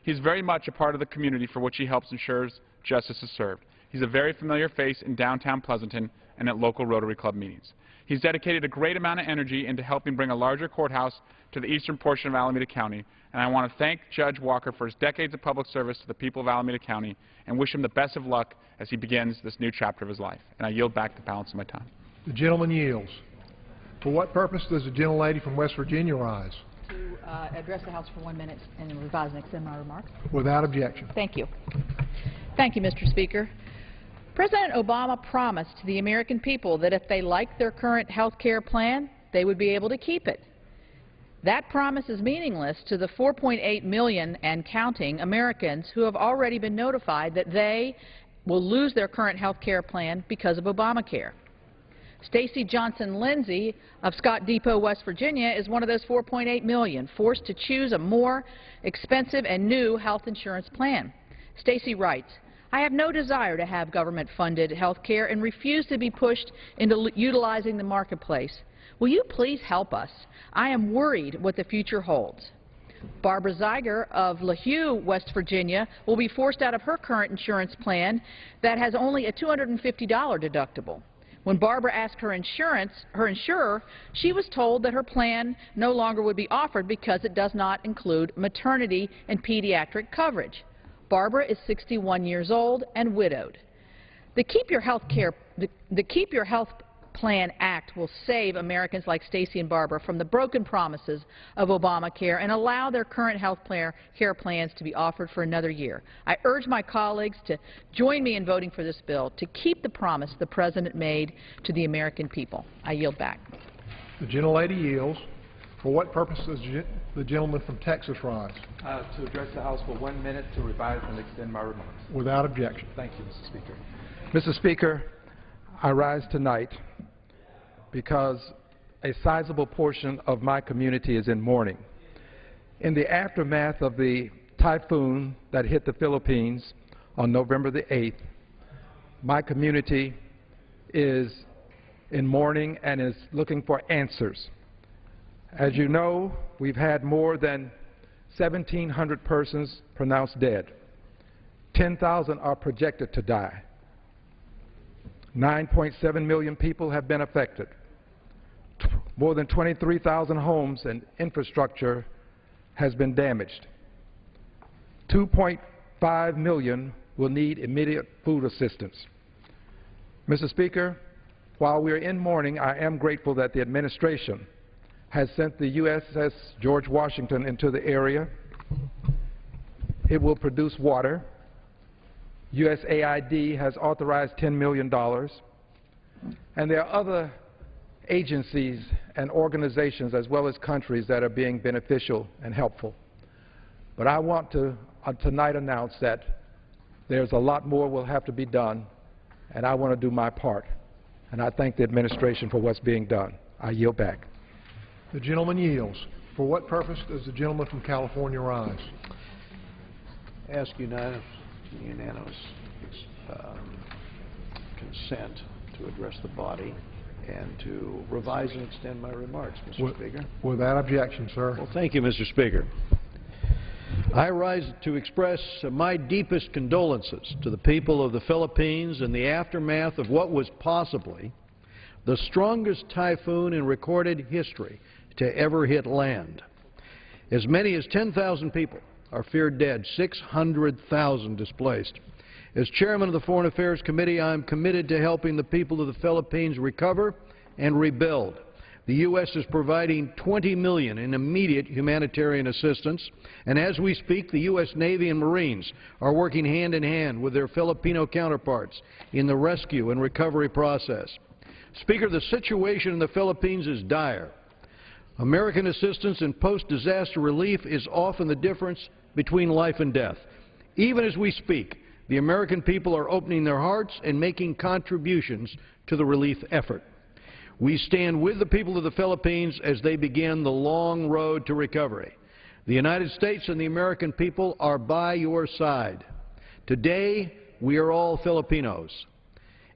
He's very much a part of the community for which he helps ensure justice is served. He's a very familiar face in downtown Pleasanton and at local Rotary Club meetings. He's dedicated a great amount of energy into helping bring a larger courthouse to the eastern portion of Alameda County, and I want to thank Judge Walker for his decades of public service to the people of Alameda County and wish him the best of luck as he begins this new chapter of his life. And I yield back the balance of my time. The gentleman yields. For what purpose does the gentlelady from West Virginia rise? To address the House for 1 minute and revise and extend my remarks. Without objection. Thank you. Thank you, Mr. Speaker. President Obama promised to the American people that if they liked their current health care plan, they would be able to keep it. That promise is meaningless to the 4.8 million and counting Americans who have already been notified that they will lose their current health care plan because of Obamacare. Stacey Johnson Lindsay of Scott Depot, West Virginia, is one of those 4.8 million forced to choose a more expensive and new health insurance plan. Stacey writes, I have no desire to have government-funded health care and refuse to be pushed into utilizing the marketplace. Will you please help us? I am worried what the future holds. Barbara Zeiger of LaHue, West Virginia, will be forced out of her current insurance plan that has only a $250 deductible. When Barbara asked her insurer, she was told that her plan no longer would be offered because it does not include maternity and pediatric coverage. Barbara is 61 years old and widowed. The Keep Your Health Plan Act will save Americans like Stacey and Barbara from the broken promises of Obamacare and allow their current health care plans to be offered for another year. I urge my colleagues to join me in voting for this bill to keep the promise the President made to the American people. I yield back. The gentlelady yields. For what purpose does the gentleman from Texas rise? To address the House for 1 minute to revise and extend my remarks. Without objection. Thank you, Mr. Speaker. Mr. Speaker, I rise tonight because a sizable portion of my community is in mourning. In the aftermath of the typhoon that hit the Philippines on November the 8th, my community is in mourning and is looking for answers. As you know, we've had more than 1,700 persons pronounced dead. 10,000 are projected to die. 9.7 million people have been affected. More than 23,000 homes and infrastructure has been damaged. 2.5 million will need immediate food assistance. Mr. Speaker, while we are in mourning, I am grateful that the administration has sent the USS George Washington into the area. It will produce water. USAID has authorized $10 million. And there are other agencies and organizations as well as countries that are being beneficial and helpful. But I want to tonight announce that there's a lot more will have to be done, and I want to do my part. And I thank the administration for what's being done. I yield back. The gentleman yields. For what purpose does the gentleman from California rise? Ask unanimous consent to address the body and to revise and extend my remarks, Mr. Speaker. Without objection, sir. Well, thank you, Mr. Speaker. I rise to express my deepest condolences to the people of the Philippines in the aftermath of what was possibly the strongest typhoon in recorded history to ever hit land. As many as 10,000 people are feared dead, 600,000 displaced. As chairman of the Foreign Affairs Committee, I am committed to helping the people of the Philippines recover and rebuild. The U.S. is providing $20 million in immediate humanitarian assistance, and as we speak, the U.S. Navy and Marines are working hand in hand with their Filipino counterparts in the rescue and recovery process. Speaker, the situation in the Philippines is dire. American assistance in post-disaster relief is often the difference between life and death. Even as we speak, the American people are opening their hearts and making contributions to the relief effort. We stand with the people of the Philippines as they begin the long road to recovery. The United States and the American people are by your side. Today, we are all Filipinos,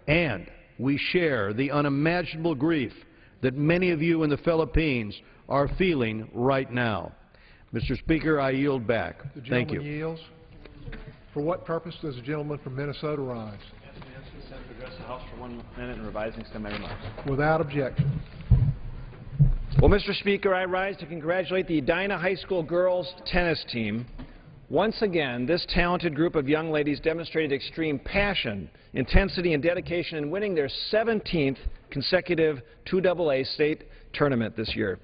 and we share the unimaginable grief that many of you in the Philippines are feeling right now. Mr. Speaker, I yield back. Thank you. The gentleman yields. For what purpose does the gentleman from Minnesota rise? Consent to address the House for 1 minute and revise and extend my remarks. Without objection. Well, Mr. Speaker, I rise to congratulate the Edina High School girls tennis team. Once again, this talented group of young ladies demonstrated extreme passion, intensity, and dedication in winning their 17th consecutive 2AA state tournament this year.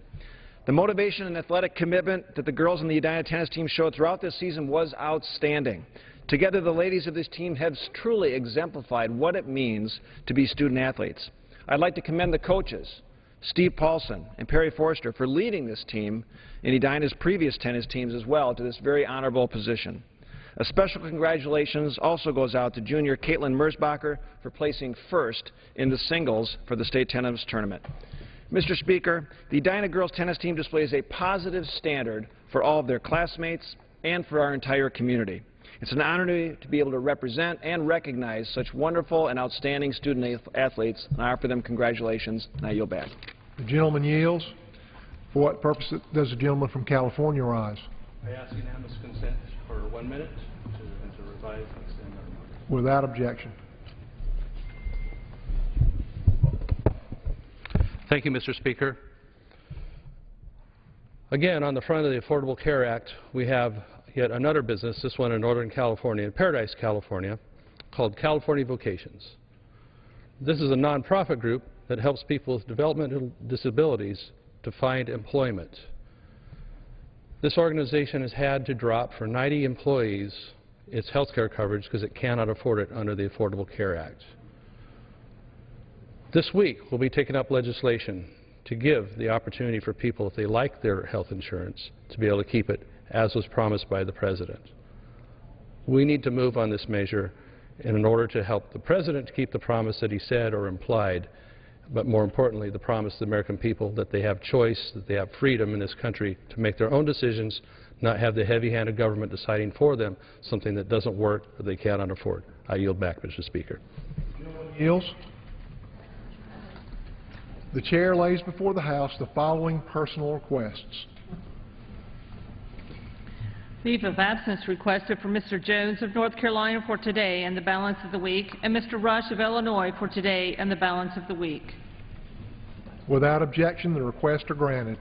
The motivation and athletic commitment that the girls in the Edina tennis team showed throughout this season was outstanding. Together, the ladies of this team have truly exemplified what it means to be student athletes. I'd like to commend the coaches, Steve Paulson and Perry Forster, for leading this team in Edina's previous tennis teams as well to this very honorable position. A special congratulations also goes out to junior Caitlin Mersbacher for placing first in the singles for the state tennis tournament. Mr. Speaker, the Edina girls tennis team displays a positive standard for all of their classmates and for our entire community. It's an honor to be able to represent and recognize such wonderful and outstanding student athletes, and I offer them congratulations, and I yield back. The gentleman yields. For what purpose does the gentleman from California rise? I ask unanimous consent for 1 minute to revise and extend my remarks. Without objection. Thank you, Mr. Speaker. Again, on the front of the Affordable Care Act, we have yet another business, this one in Northern California, in Paradise, California, called California Vocations. This is a nonprofit group that helps people with developmental disabilities to find employment. This organization has had to drop for 90 employees its health care coverage because it cannot afford it under the Affordable Care Act. This week, we'll be taking up legislation to give the opportunity for people, if they like their health insurance, to be able to keep it, as was promised by the President. We need to move on this measure in order to help the President to keep the promise that he said or implied, but more importantly, the promise to the American people that they have choice, that they have freedom in this country to make their own decisions, not have the heavy-handed government deciding for them something that doesn't work or they cannot afford. I yield back, Mr. Speaker. Yields. The chair lays before the House the following personal requests. Leave of absence requested for Mr. Jones of North Carolina for today and the balance of the week, and Mr. Rush of Illinois for today and the balance of the week. Without objection, the requests are granted.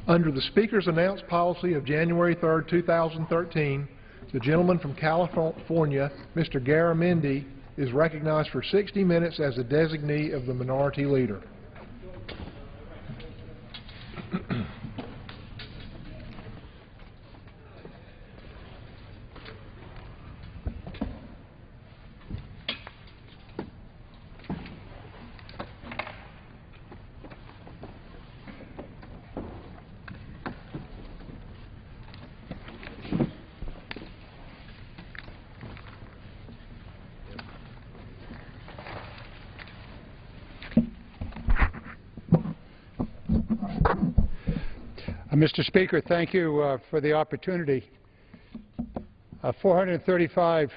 Under the Speaker's announced policy of January 3, 2013, the gentleman from California, Mr. Garamendi, is recognized for 60 minutes as a designee of the Minority Leader. Mr. Speaker, thank you for the opportunity. 435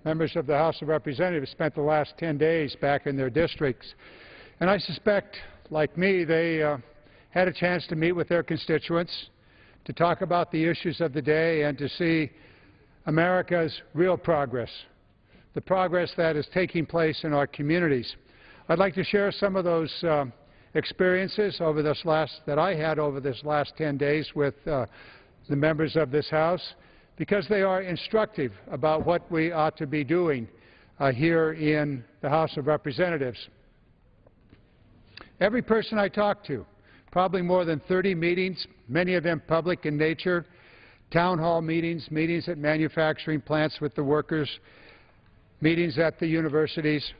members of the House of Representatives spent the last 10 days back in their districts, and I suspect, like me, they had a chance to meet with their constituents, to talk about the issues of the day, and to see America's real progress, the progress that is taking place in our communities. I'd like to share some of those experiences that I had over this last 10 days with the members of this House, because they are instructive about what we ought to be doing here in the House of Representatives. Every person I talked to, probably more than 30 meetings, many of them public in nature, town hall meetings, meetings at manufacturing plants with the workers, meetings at the universities,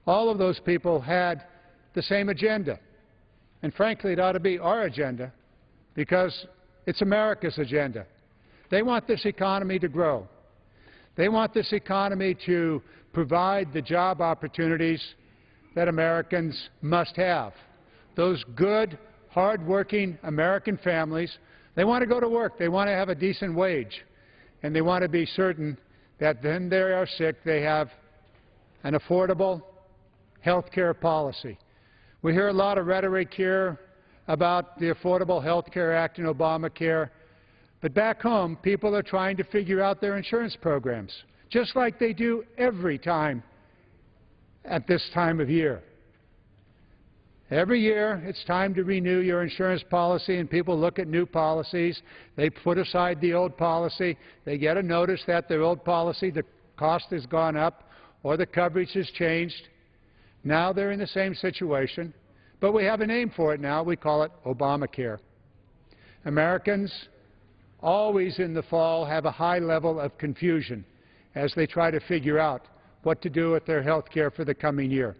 all of those people had the same agenda. And frankly, it ought to be our agenda, because it's America's agenda. They want this economy to grow. They want this economy to provide the job opportunities that Americans must have. those good, hard-working American families, they want to go to work. They want to have a decent wage. And they want to be certain that when they are sick, they have an affordable health care policy. We hear a lot of rhetoric here about the Affordable Health Care Act and Obamacare. But back home, people are trying to figure out their insurance programs, just like they do every time at this time of year. Every year, it's time to renew your insurance policy, and people look at new policies. They put aside the old policy. They get a notice that their old policy, the cost has gone up or the coverage has changed. Now they're in the same situation, but we have a name for it now. We call it Obamacare. Americans always in the fall have a high level of confusion as they try to figure out what to do with their health care for the coming year.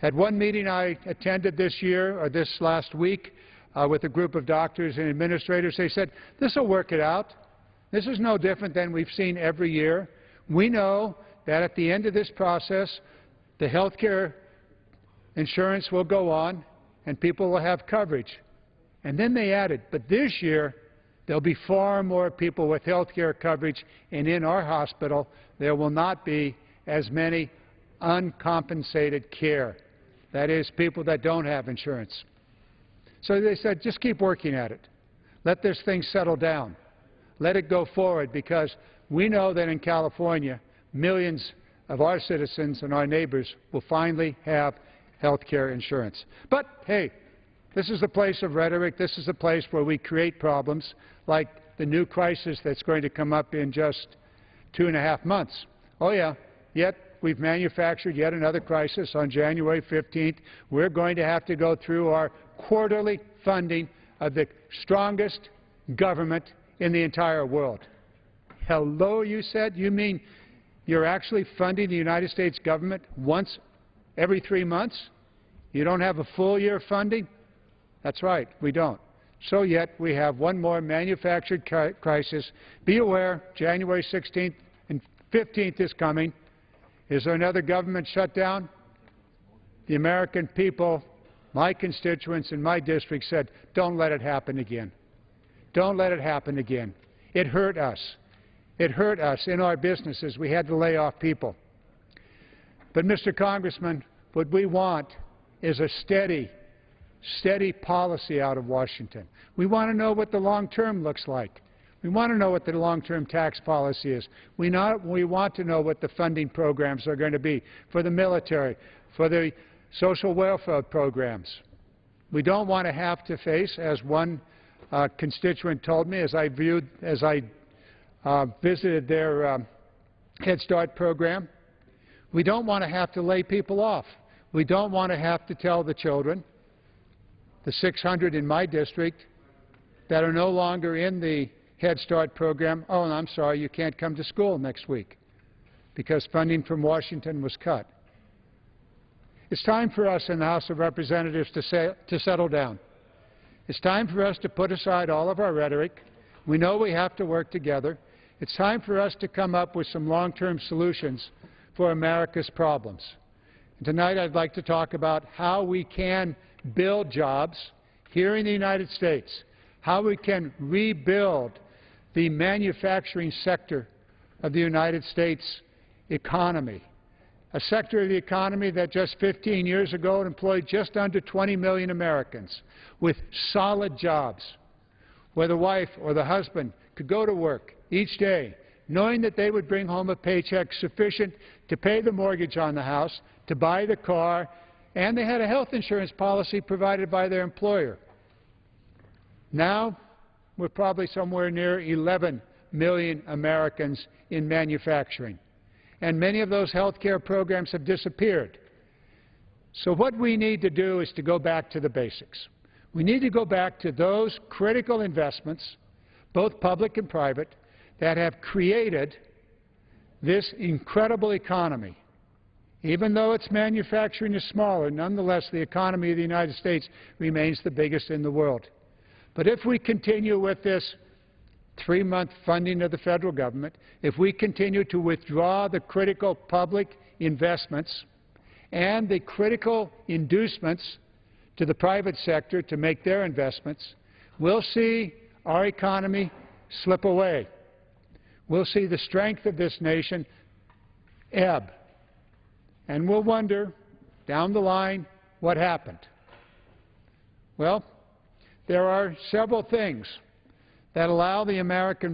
At one meeting I attended this year, or this last week, with a group of doctors and administrators, they said, this will work it out. This is no different than we've seen every year. We know that at the end of this process, the health care insurance will go on and people will have coverage. And then they added, but this year, there'll be far more people with health care coverage, and in our hospital, there will not be as many uncompensated care. That is, people that don't have insurance. So they said, just keep working at it. Let this thing settle down. Let it go forward, because we know that in California, millions of our citizens and our neighbors will finally have health care insurance. But, hey, this is a place of rhetoric. This is a place where we create problems like the new crisis that's going to come up in just 2.5 months. Oh, yeah, yet we've manufactured yet another crisis on January 15th. We're going to have to go through our quarterly funding of the strongest government in the entire world. Hello, you said? You mean you're actually funding the United States government once every 3 months? You don't have a full year funding? That's right, we don't. So yet we have one more manufactured crisis. Be aware, January 16th and 15th is coming. Is there another government shutdown? The American people, my constituents in my district said, don't let it happen again. Don't let it happen again. It hurt us. It hurt us in our businesses. We had to lay off people. But, Mr. Congressman, what we want is a steady policy out of Washington. We want to know what the long term looks like. We want to know what the long-term tax policy is. We want to know what the funding programs are going to be for the military, for the social welfare programs. We don't want to have to face, as one constituent told me as I visited their Head Start program, we don't want to have to lay people off. We don't want to have to tell the children, the 600 in my district, that are no longer in the Head Start program, oh, and I'm sorry, you can't come to school next week because funding from Washington was cut. It's time for us in the House of Representatives to settle down. It's time for us to put aside all of our rhetoric. We know we have to work together. It's time for us to come up with some long-term solutions for America's problems. And tonight I'd like to talk about how we can build jobs here in the United States, how we can rebuild the manufacturing sector of the United States economy, a sector of the economy that just 15 years ago employed just under 20 million Americans with solid jobs, where the wife or the husband could go to work each day knowing that they would bring home a paycheck sufficient to pay the mortgage on the house, to buy the car, and they had a health insurance policy provided by their employer. Now, we're probably somewhere near 11 million Americans in manufacturing, and many of those health care programs have disappeared. So what we need to do is to go back to the basics. We need to go back to those critical investments, both public and private, that have created this incredible economy. Even though its manufacturing is smaller, nonetheless the economy of the United States remains the biggest in the world. But if we continue with this 3-month funding of the federal government, if we continue to withdraw the critical public investments and the critical inducements to the private sector to make their investments, we'll see our economy slip away. We'll see the strength of this nation ebb. And we'll wonder down the line what happened. Well, there are several things that allow America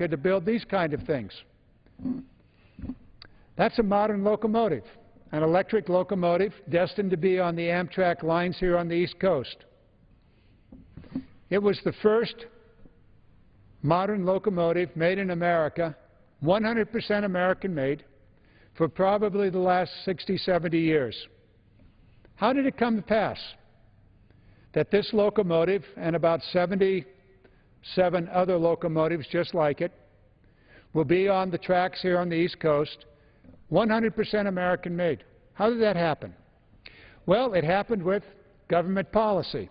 to build these kind of things. That's a modern locomotive, an electric locomotive destined to be on the Amtrak lines here on the East Coast. It was the first modern locomotive made in America, 100% American-made, for probably the last 60, 70 years. How did it come to pass that this locomotive and about 77 other locomotives just like it will be on the tracks here on the East Coast, 100% American-made? How did that happen? Well, it happened with government policy.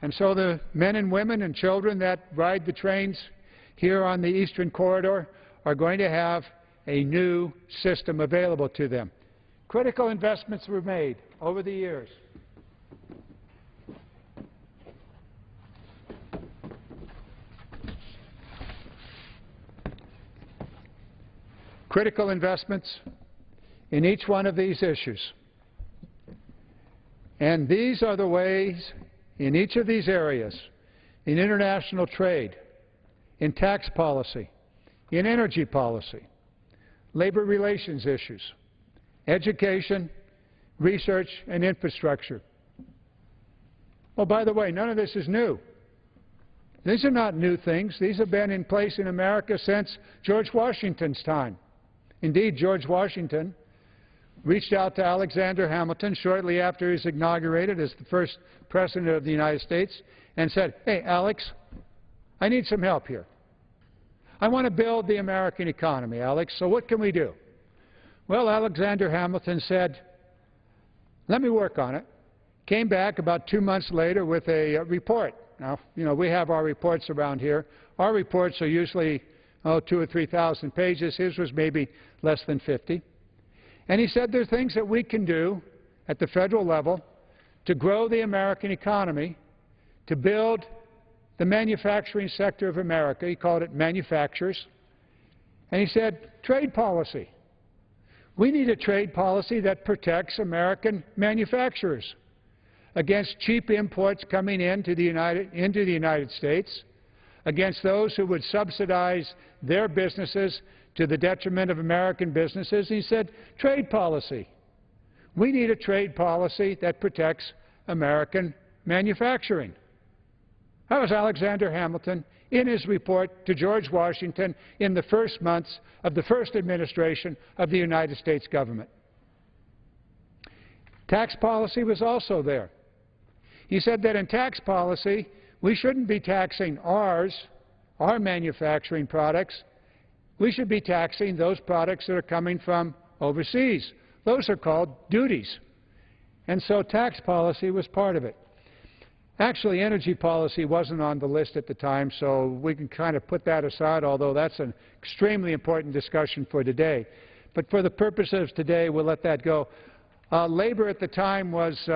And so the men and women and children that ride the trains here on the Eastern Corridor are going to have a new system available to them. Critical investments were made over the years. Critical investments in each one of these issues. And these are the ways in each of these areas, in international trade, in tax policy, in energy policy, labor relations issues, education, research, and infrastructure. Oh, by the way, none of this is new. These are not new things. These have been in place in America since George Washington's time. Indeed, George Washington reached out to Alexander Hamilton shortly after he was inaugurated as the first president of the United States and said, "Hey, Alex, I need some help here. I want to build the American economy, Alex, so what can we do?" Well, Alexander Hamilton said, "Let me work on it." Came back about 2 months later with a report. Now, you know, we have our reports around here. Our reports are usually, 2,000 or 3,000 pages. His was maybe less than 50. And he said there are things that we can do at the federal level to grow the American economy, to build the manufacturing sector of America. He called it manufacturers. And he said, trade policy. We need a trade policy that protects American manufacturers against cheap imports coming into the United States, against those who would subsidize their businesses to the detriment of American businesses. He said, trade policy. We need a trade policy that protects American manufacturing. That was Alexander Hamilton in his report to George Washington in the first months of the first administration of the United States government. Tax policy was also there. He said that in tax policy, we shouldn't be taxing our manufacturing products. We should be taxing those products that are coming from overseas. Those are called duties. And so tax policy was part of it. Actually, energy policy wasn't on the list at the time, so we can kind of put that aside, although that's an extremely important discussion for today. But for the purposes of today, we'll let that go. Labor at the time was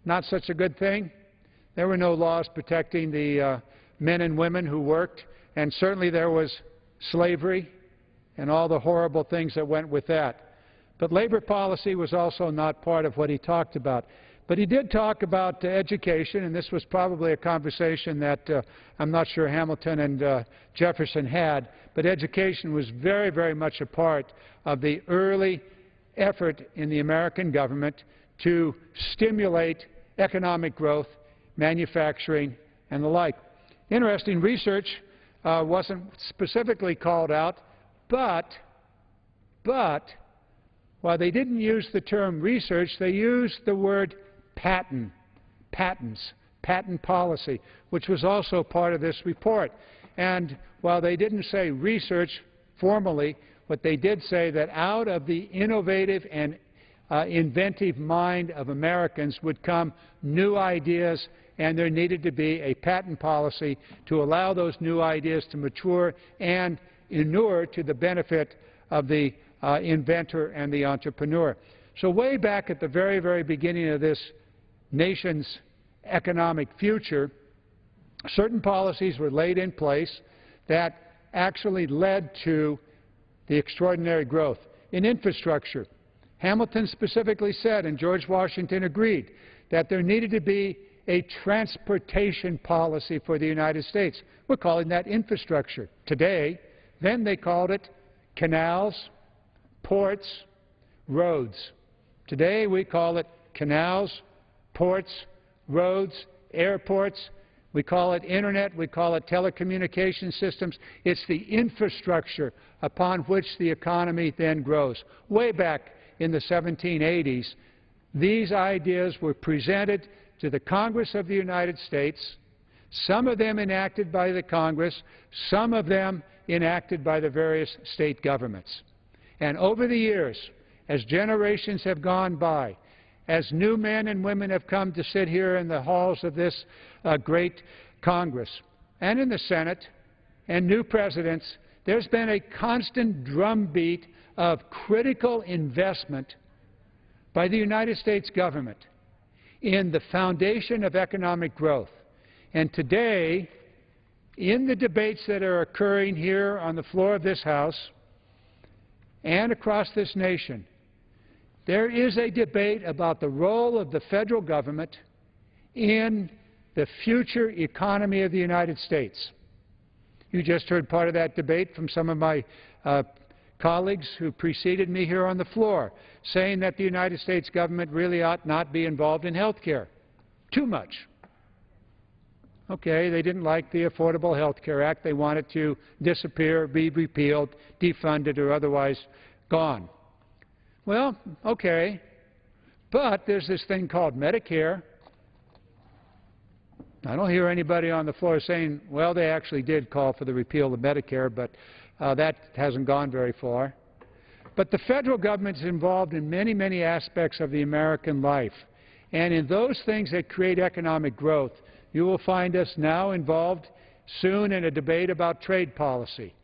not such a good thing. There were no laws protecting the men and women who worked, and certainly there was slavery and all the horrible things that went with that. But labor policy was also not part of what he talked about. But he did talk about education, and this was probably a conversation that I'm not sure Hamilton and Jefferson had, but education was very, very much a part of the early effort in the American government to stimulate economic growth, manufacturing, and the like. Interesting, research wasn't specifically called out, but while they didn't use the term research, they used the word patent policy, which was also part of this report. And while they didn't say research formally, what they did say that out of the innovative and inventive mind of Americans would come new ideas, and there needed to be a patent policy to allow those new ideas to mature and inure to the benefit of the inventor and the entrepreneur. So way back at the very, very beginning of this nation's economic future, certain policies were laid in place that actually led to the extraordinary growth. In infrastructure, Hamilton specifically said, and George Washington agreed, that there needed to be a transportation policy for the United States. We're calling that infrastructure today. Then they called it canals, ports, roads. Today we call it canals, ports, roads, airports. We call it internet. We call it telecommunication systems. It's the infrastructure upon which the economy then grows. Way back in the 1780s, these ideas were presented to the Congress of the United States, some of them enacted by the Congress, some of them enacted by the various state governments. And over the years, as generations have gone by, as new men and women have come to sit here in the halls of this great Congress and in the Senate, and new presidents, there's been a constant drumbeat of critical investment by the United States government in the foundation of economic growth. And today, in the debates that are occurring here on the floor of this House and across this nation, there is a debate about the role of the federal government in the future economy of the United States. You just heard part of that debate from some of my colleagues who preceded me here on the floor, saying that the United States government really ought not be involved in health care. Too much. Okay, they didn't like the Affordable Health Care Act. They wanted to disappear, be repealed, defunded, or otherwise gone. Well, okay, but there's this thing called Medicare. I don't hear anybody on the floor saying, well, they actually did call for the repeal of Medicare, but that hasn't gone very far. But the federal government is involved in many, many aspects of the American life. And in those things that create economic growth, you will find us now involved soon in a debate about trade policy.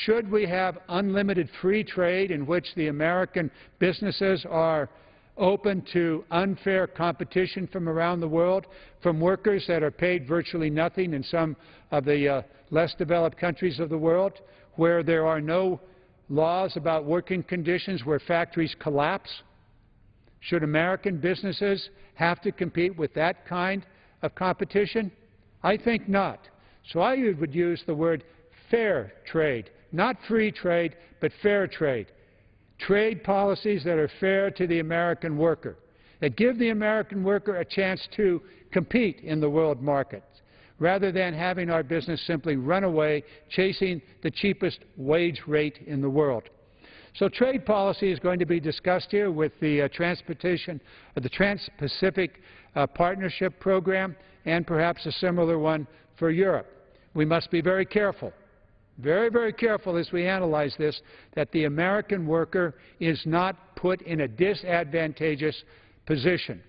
Should we have unlimited free trade in which the American businesses are open to unfair competition from around the world, from workers that are paid virtually nothing in some of the less developed countries of the world, where there are no laws about working conditions, where factories collapse? Should American businesses have to compete with that kind of competition? I think not. So I would use the word fair trade, not free trade, but fair trade. Trade policies that are fair to the American worker, that give the American worker a chance to compete in the world market, rather than having our business simply run away chasing the cheapest wage rate in the world. So trade policy is going to be discussed here with the Trans-Pacific Partnership Program, and perhaps a similar one for Europe. We must be very careful, very, very careful as we analyze this, that the American worker is not put in a disadvantageous position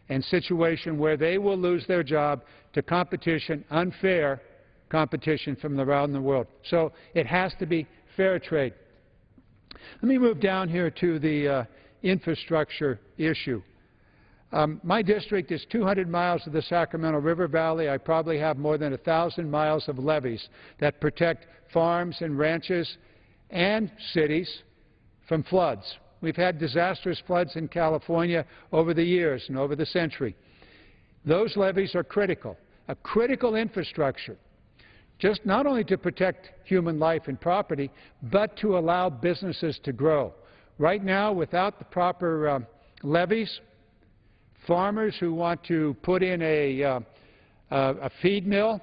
and situation where they will lose their job to competition, unfair competition from around the world. So it has to be fair trade. Let me move down here to the infrastructure issue. My district is 200 miles of the Sacramento River Valley. I probably have more than 1,000 miles of levees that protect farms and ranches and cities from floods. We've had disastrous floods in California over the years and over the century. Those levees are critical, a critical infrastructure, just not only to protect human life and property, but to allow businesses to grow. Right now, without the proper levees, farmers who want to put in a feed mill,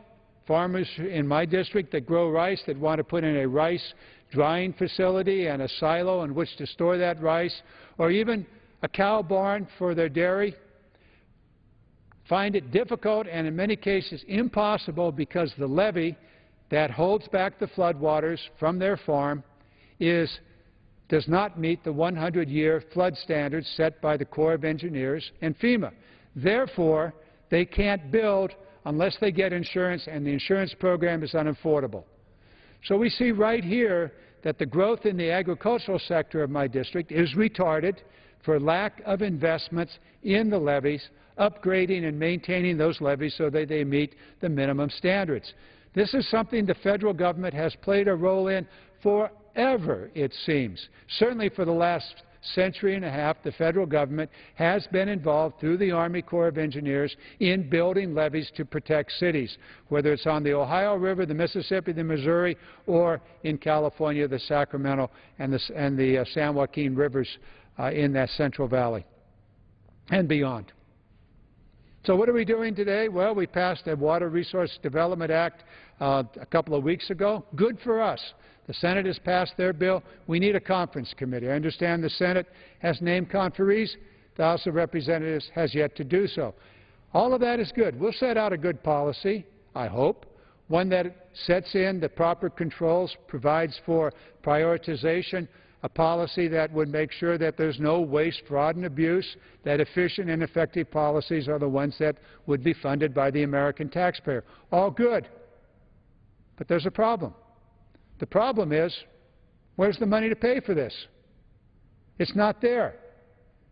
farmers in my district that grow rice that want to put in a rice drying facility and a silo in which to store that rice, or even a cow barn for their dairy, find it difficult and in many cases impossible because the levee that holds back the floodwaters from their farm does not meet the 100-year flood standards set by the Corps of Engineers and FEMA. Therefore, they can't build unless they get insurance, and the insurance program is unaffordable. So we see right here that the growth in the agricultural sector of my district is retarded for lack of investments in the levees, upgrading and maintaining those levees so that they meet the minimum standards. This is something the federal government has played a role in forever, it seems. Certainly for the last century and a half, the federal government has been involved through the Army Corps of Engineers in building levees to protect cities, whether it's on the Ohio River, the Mississippi, the Missouri, or in California, the Sacramento and the San Joaquin Rivers in that Central Valley and beyond. So what are we doing today? Well, we passed a Water Resource Development Act a couple of weeks ago. Good for us. The Senate has passed their bill. We need a conference committee. I understand the Senate has named conferees. The House of Representatives has yet to do so. All of that is good. We'll set out a good policy, I hope, one that sets in the proper controls, provides for prioritization, a policy that would make sure that there's no waste, fraud, and abuse, that efficient and effective policies are the ones that would be funded by the American taxpayer. All good. But there's a problem. The problem is, where's the money to pay for this? It's not there.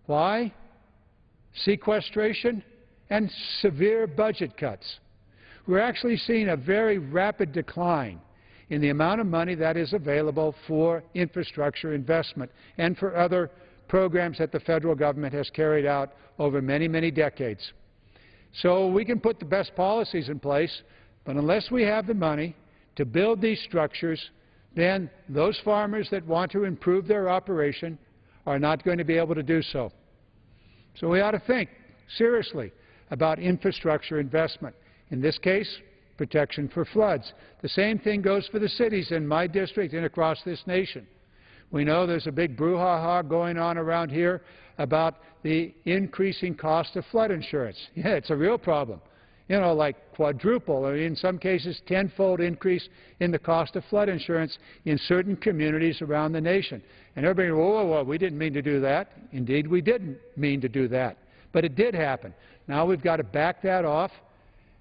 Why? Sequestration and severe budget cuts. We're actually seeing a very rapid decline in the amount of money that is available for infrastructure investment and for other programs that the federal government has carried out over many, many decades. So we can put the best policies in place, but unless we have the money to build these structures, then those farmers that want to improve their operation are not going to be able to do so. So we ought to think seriously about infrastructure investment. In this case, protection for floods. The same thing goes for the cities in my district and across this nation. We know there's a big brouhaha going on around here about the increasing cost of flood insurance. Yeah, it's a real problem. You know, like quadruple, or in some cases tenfold increase in the cost of flood insurance in certain communities around the nation. And everybody, whoa, we didn't mean to do that. Indeed, we didn't mean to do that. But it did happen. Now we've got to back that off.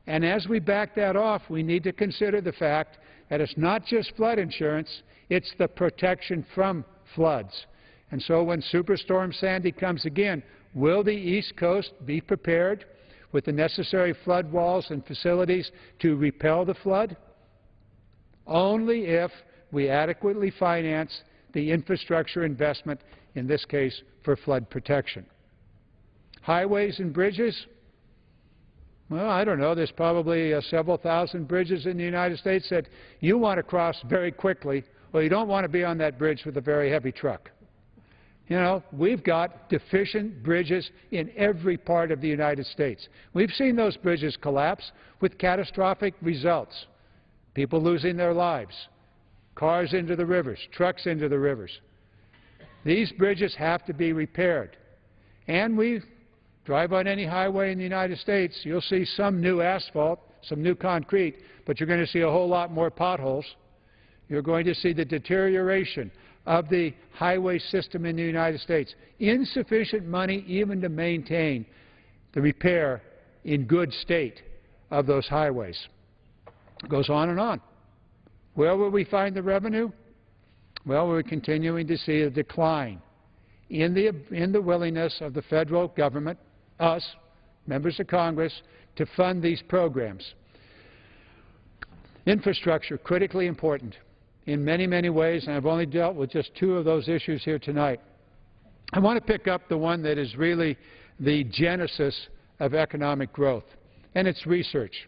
And as we back that off, we need to consider the fact that it's not just flood insurance, it's the protection from floods. And so when Superstorm Sandy comes again, will the East Coast be prepared with the necessary flood walls and facilities to repel the flood? Only if we adequately finance the infrastructure investment, in this case for flood protection. Highways and bridges? Well, I don't know. There's probably several thousand bridges in the United States that you want to cross very quickly, or you don't want to be on that bridge with a very heavy truck. You know, we've got deficient bridges in every part of the United States. We've seen those bridges collapse with catastrophic results. People losing their lives, cars into the rivers, trucks into the rivers. These bridges have to be repaired. And we drive on any highway in the United States, you'll see some new asphalt, some new concrete, but you're going to see a whole lot more potholes. You're going to see the deterioration of the highway system in the United States. Insufficient money even to maintain the repair in good state of those highways. It goes on and on. Where will we find the revenue? Well, we're continuing to see a decline in the willingness of the federal government, us, members of Congress, to fund these programs. Infrastructure, critically important in many, many ways, and I've only dealt with just two of those issues here tonight. I want to pick up the one that is really the genesis of economic growth, and it's research.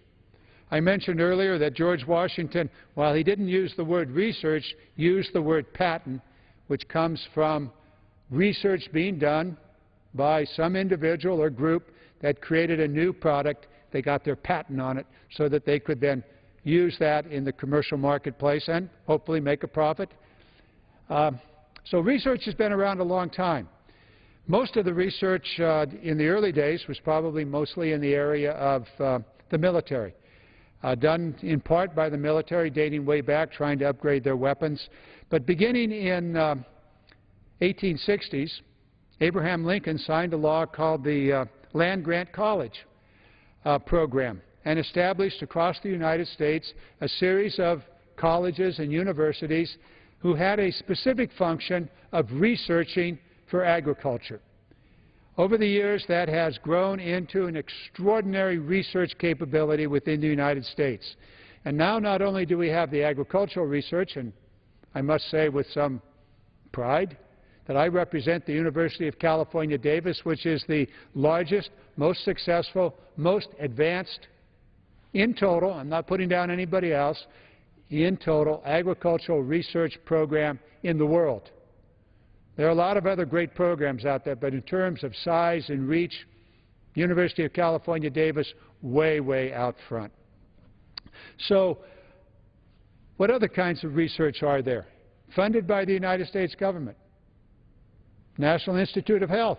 I mentioned earlier that George Washington, while he didn't use the word research, used the word patent, which comes from research being done by some individual or group that created a new product. They got their patent on it so that they could then use that in the commercial marketplace and hopefully make a profit. So research has been around a long time. Most of the research in the early days was probably mostly in the area of the military, done in part by the military dating way back, trying to upgrade their weapons. But beginning in 1860s, Abraham Lincoln signed a law called the Land Grant College program, and established across the United States a series of colleges and universities who had a specific function of researching for agriculture. Over the years, that has grown into an extraordinary research capability within the United States. And now not only do we have the agricultural research, and I must say with some pride that I represent the University of California, Davis, which is the largest, most successful, most advanced in total, I'm not putting down anybody else, in total agricultural research program in the world. There are a lot of other great programs out there, but in terms of size and reach, University of California, Davis, way, way out front. So what other kinds of research are there? Funded by the United States government. National Institute of Health.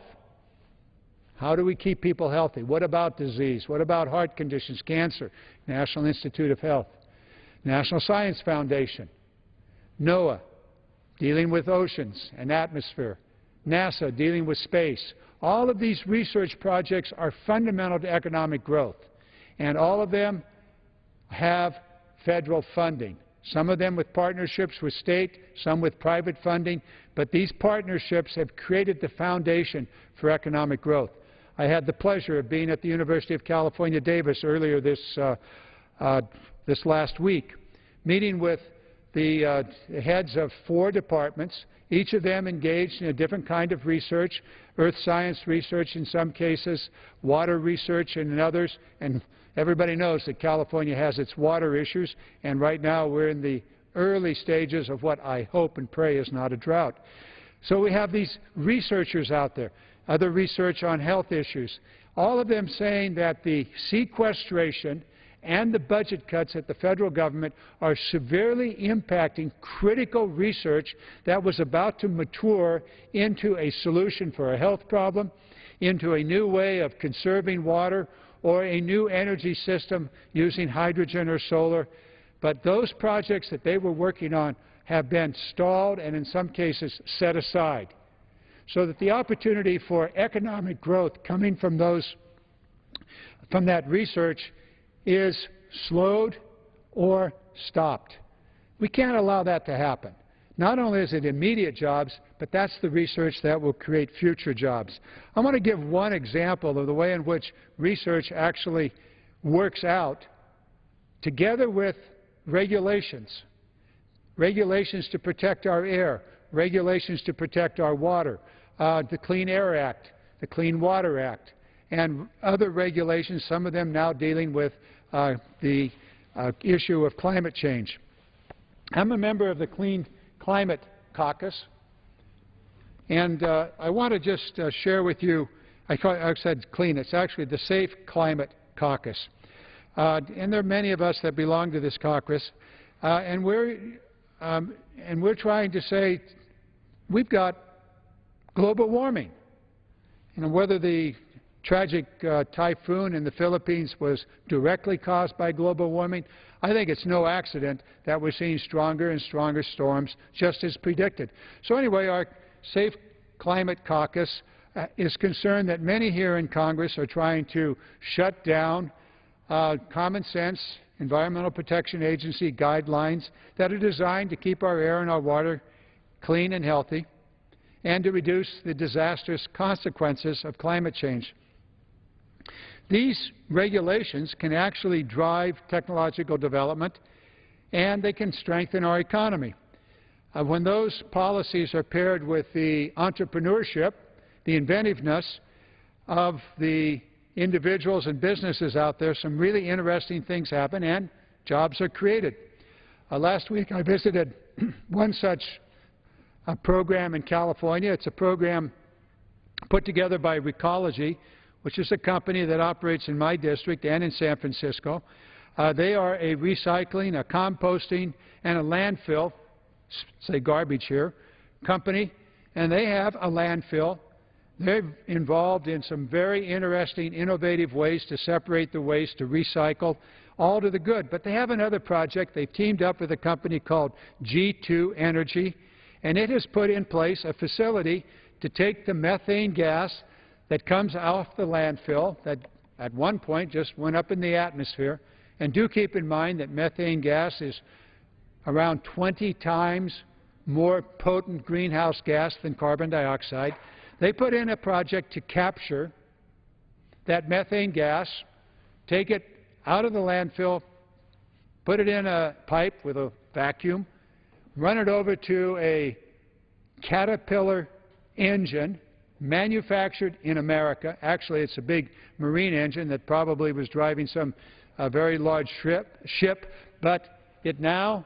How do we keep people healthy? What about disease? What about heart conditions, cancer? National Institute of Health. National Science Foundation. NOAA, dealing with oceans and atmosphere. NASA, dealing with space. All of these research projects are fundamental to economic growth, and all of them have federal funding. Some of them with partnerships with state, some with private funding, but these partnerships have created the foundation for economic growth. I had the pleasure of being at the University of California, Davis earlier this last week, meeting with the heads of 4 departments, each of them engaged in a different kind of research, earth science research in some cases, water research in others, and everybody knows that California has its water issues, and right now we're in the early stages of what I hope and pray is not a drought. So we have these researchers out there, other research on health issues, all of them saying that the sequestration and the budget cuts at the federal government are severely impacting critical research that was about to mature into a solution for a health problem, into a new way of conserving water, or a new energy system using hydrogen or solar. But those projects that they were working on have been stalled and in some cases set aside, so that the opportunity for economic growth coming from that research is slowed or stopped. We can't allow that to happen. Not only is it immediate jobs, but that's the research that will create future jobs. I want to give one example of the way in which research actually works out together with regulations. Regulations to protect our air, regulations to protect our water, the Clean Air Act, the Clean Water Act, and other regulations, some of them now dealing with the issue of climate change. I'm a member of the Clean Climate Caucus, and I want to just share with you, I said clean, it's actually the Safe Climate Caucus. And there are many of us that belong to this caucus, and we're trying to say we've got global warming. You know, whether the tragic typhoon in the Philippines was directly caused by global warming, I think it's no accident that we're seeing stronger and stronger storms, just as predicted. So anyway, our Safe Climate Caucus is concerned that many here in Congress are trying to shut down common sense Environmental Protection Agency guidelines that are designed to keep our air and our water clean and healthy, and to reduce the disastrous consequences of climate change. These regulations can actually drive technological development, and they can strengthen our economy. When those policies are paired with the entrepreneurship, the inventiveness of the individuals and businesses out there, some really interesting things happen and jobs are created. Last week I visited one such program in California. It's a program put together by Recology, which is a company that operates in my district and in San Francisco. They are a recycling, a composting, and a landfill, say garbage here, company, and they have a landfill. They're involved in some very interesting, innovative ways to separate the waste, to recycle, all to the good. But they have another project. They've teamed up with a company called G2 Energy, and it has put in place a facility to take the methane gas that comes off the landfill that at one point just went up in the atmosphere. And do keep in mind that methane gas is around 20 times more potent greenhouse gas than carbon dioxide. They put in a project to capture that methane gas, take it out of the landfill, put it in a pipe with a vacuum, run it over to a Caterpillar engine manufactured in America. Actually, it's a big marine engine that probably was driving some very large ship, but it now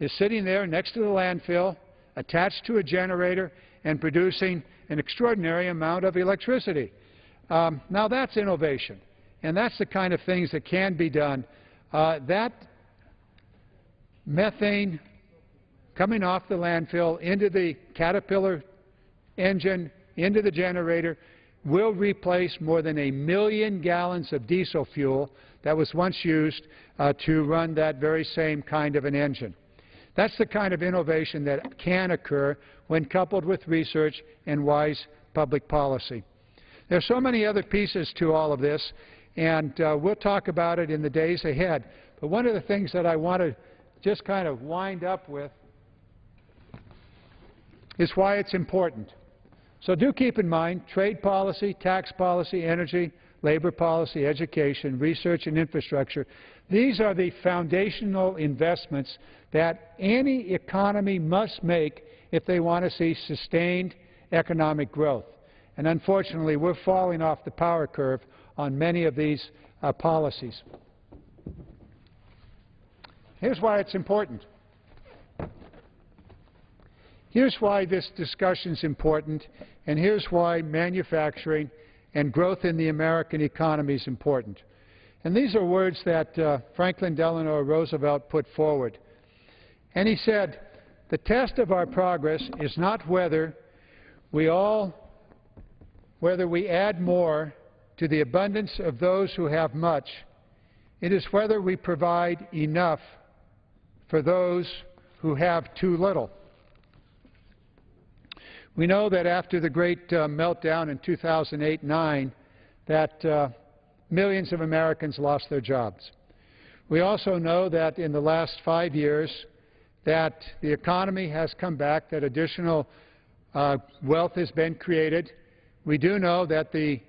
is sitting there next to the landfill, attached to a generator, and producing an extraordinary amount of electricity. Now that's innovation, and that's the kind of things that can be done. That methane coming off the landfill into the Caterpillar engine, into the generator, will replace more than 1 million gallons of diesel fuel that was once used to run that very same kind of an engine. That's the kind of innovation that can occur when coupled with research and wise public policy. There are so many other pieces to all of this, and we'll talk about it in the days ahead. But one of the things that I want to just kind of wind up with is why it's important. So do keep in mind trade policy, tax policy, energy, labor policy, education, research, and infrastructure. These are the foundational investments that any economy must make if they want to see sustained economic growth. And unfortunately, we're falling off the power curve on many of these policies. Here's why it's important. Here's why this discussion is important, and here's why manufacturing and growth in the American economy is important. And these are words that Franklin Delano Roosevelt put forward. And he said, the test of our progress is not whether we add more to the abundance of those who have much. It is whether we provide enough for those who have too little. We know that after the great meltdown in 2008-9, that millions of Americans lost their jobs. We also know that in the last 5 years that the economy has come back, that additional wealth has been created. We do know that the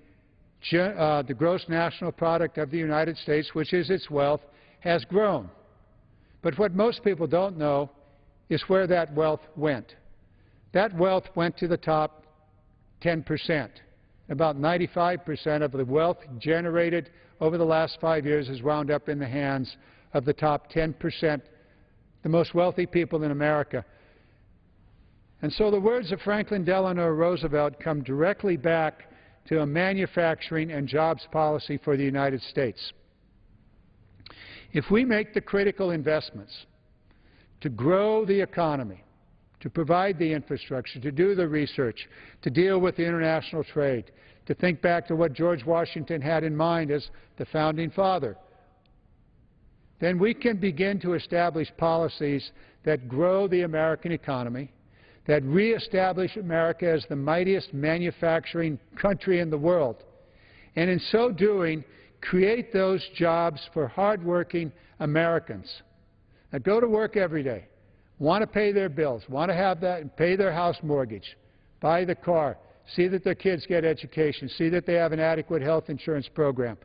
gross national product of the United States, which is its wealth, has grown. But what most people don't know is where that wealth went. That wealth went to the top 10%. About 95% of the wealth generated over the last 5 years has wound up in the hands of the top 10%, the most wealthy people in America. And so the words of Franklin Delano Roosevelt come directly back to a manufacturing and jobs policy for the United States. If we make the critical investments to grow the economy, to provide the infrastructure, to do the research, to deal with the international trade, to think back to what George Washington had in mind as the founding father, then we can begin to establish policies that grow the American economy, that reestablish America as the mightiest manufacturing country in the world, and in so doing, create those jobs for hardworking Americans that go to work every day, want to pay their bills, want to have that, pay their house mortgage, buy the car, see that their kids get education, see that they have an adequate health insurance program.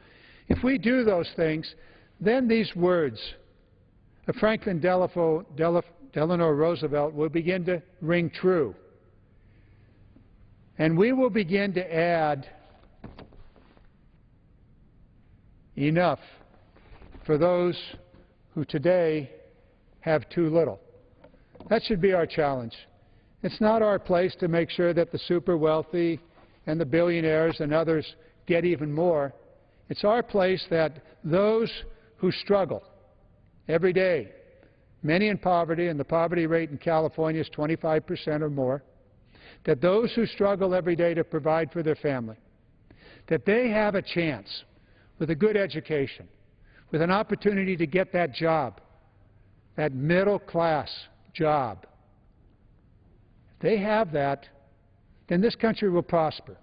If we do those things, then these words of Franklin Delano Roosevelt will begin to ring true. And we will begin to add enough for those who today have too little. That should be our challenge. It's not our place to make sure that the super wealthy and the billionaires and others get even more. It's our place that those who struggle every day, many in poverty, and the poverty rate in California is 25% or more, that those who struggle every day to provide for their family, that they have a chance with a good education, with an opportunity to get that job, that middle-class job. If they have that, then this country will prosper.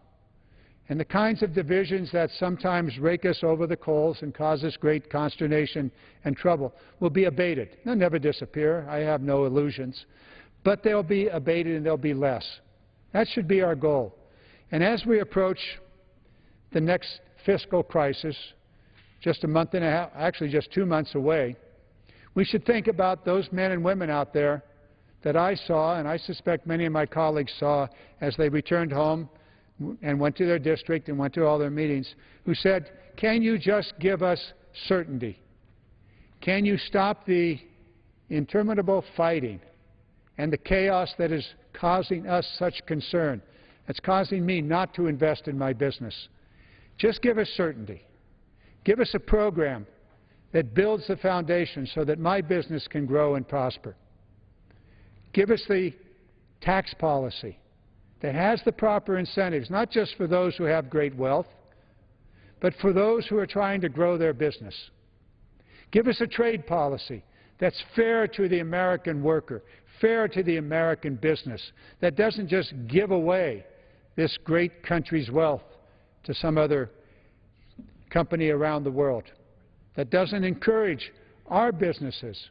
And the kinds of divisions that sometimes rake us over the coals and cause us great consternation and trouble will be abated. They'll never disappear. I have no illusions. But they'll be abated and they'll be less. That should be our goal. And as we approach the next fiscal crisis, just a month and a half, actually just 2 months away, we should think about those men and women out there that I saw, and I suspect many of my colleagues saw as they returned home and went to their district and went to all their meetings, who said, can you just give us certainty? Can you stop the interminable fighting and the chaos that is causing us such concern? It's causing me not to invest in my business. Just give us certainty. Give us a program that builds the foundation so that my business can grow and prosper. Give us the tax policy that has the proper incentives, not just for those who have great wealth, but for those who are trying to grow their business. Give us a trade policy that's fair to the American worker, fair to the American business, that doesn't just give away this great country's wealth to some other company around the world, that doesn't encourage our businesses,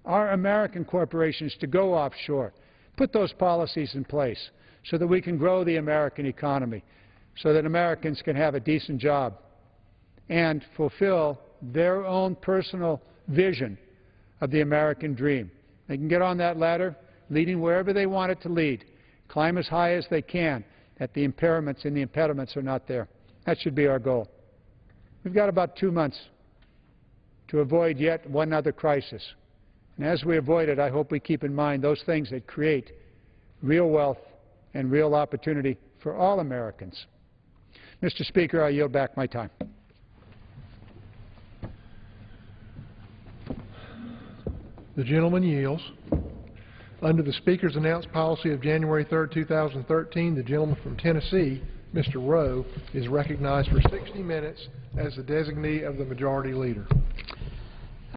our American corporations to go offshore. Put those policies in place so that we can grow the American economy, so that Americans can have a decent job and fulfill their own personal vision of the American dream. They can get on that ladder, leading wherever they want it to lead, climb as high as they can, that the impairments and the impediments are not there. That should be our goal. We've got about 2 months to avoid yet one other crisis. And as we avoid it, I hope we keep in mind those things that create real wealth and real opportunity for all Americans. Mr. Speaker, I yield back my time. The gentleman yields. Under the Speaker's announced policy of January 3, 2013, the gentleman from Tennessee, Mr. Rowe, is recognized for 60 minutes as the designee of the Majority Leader.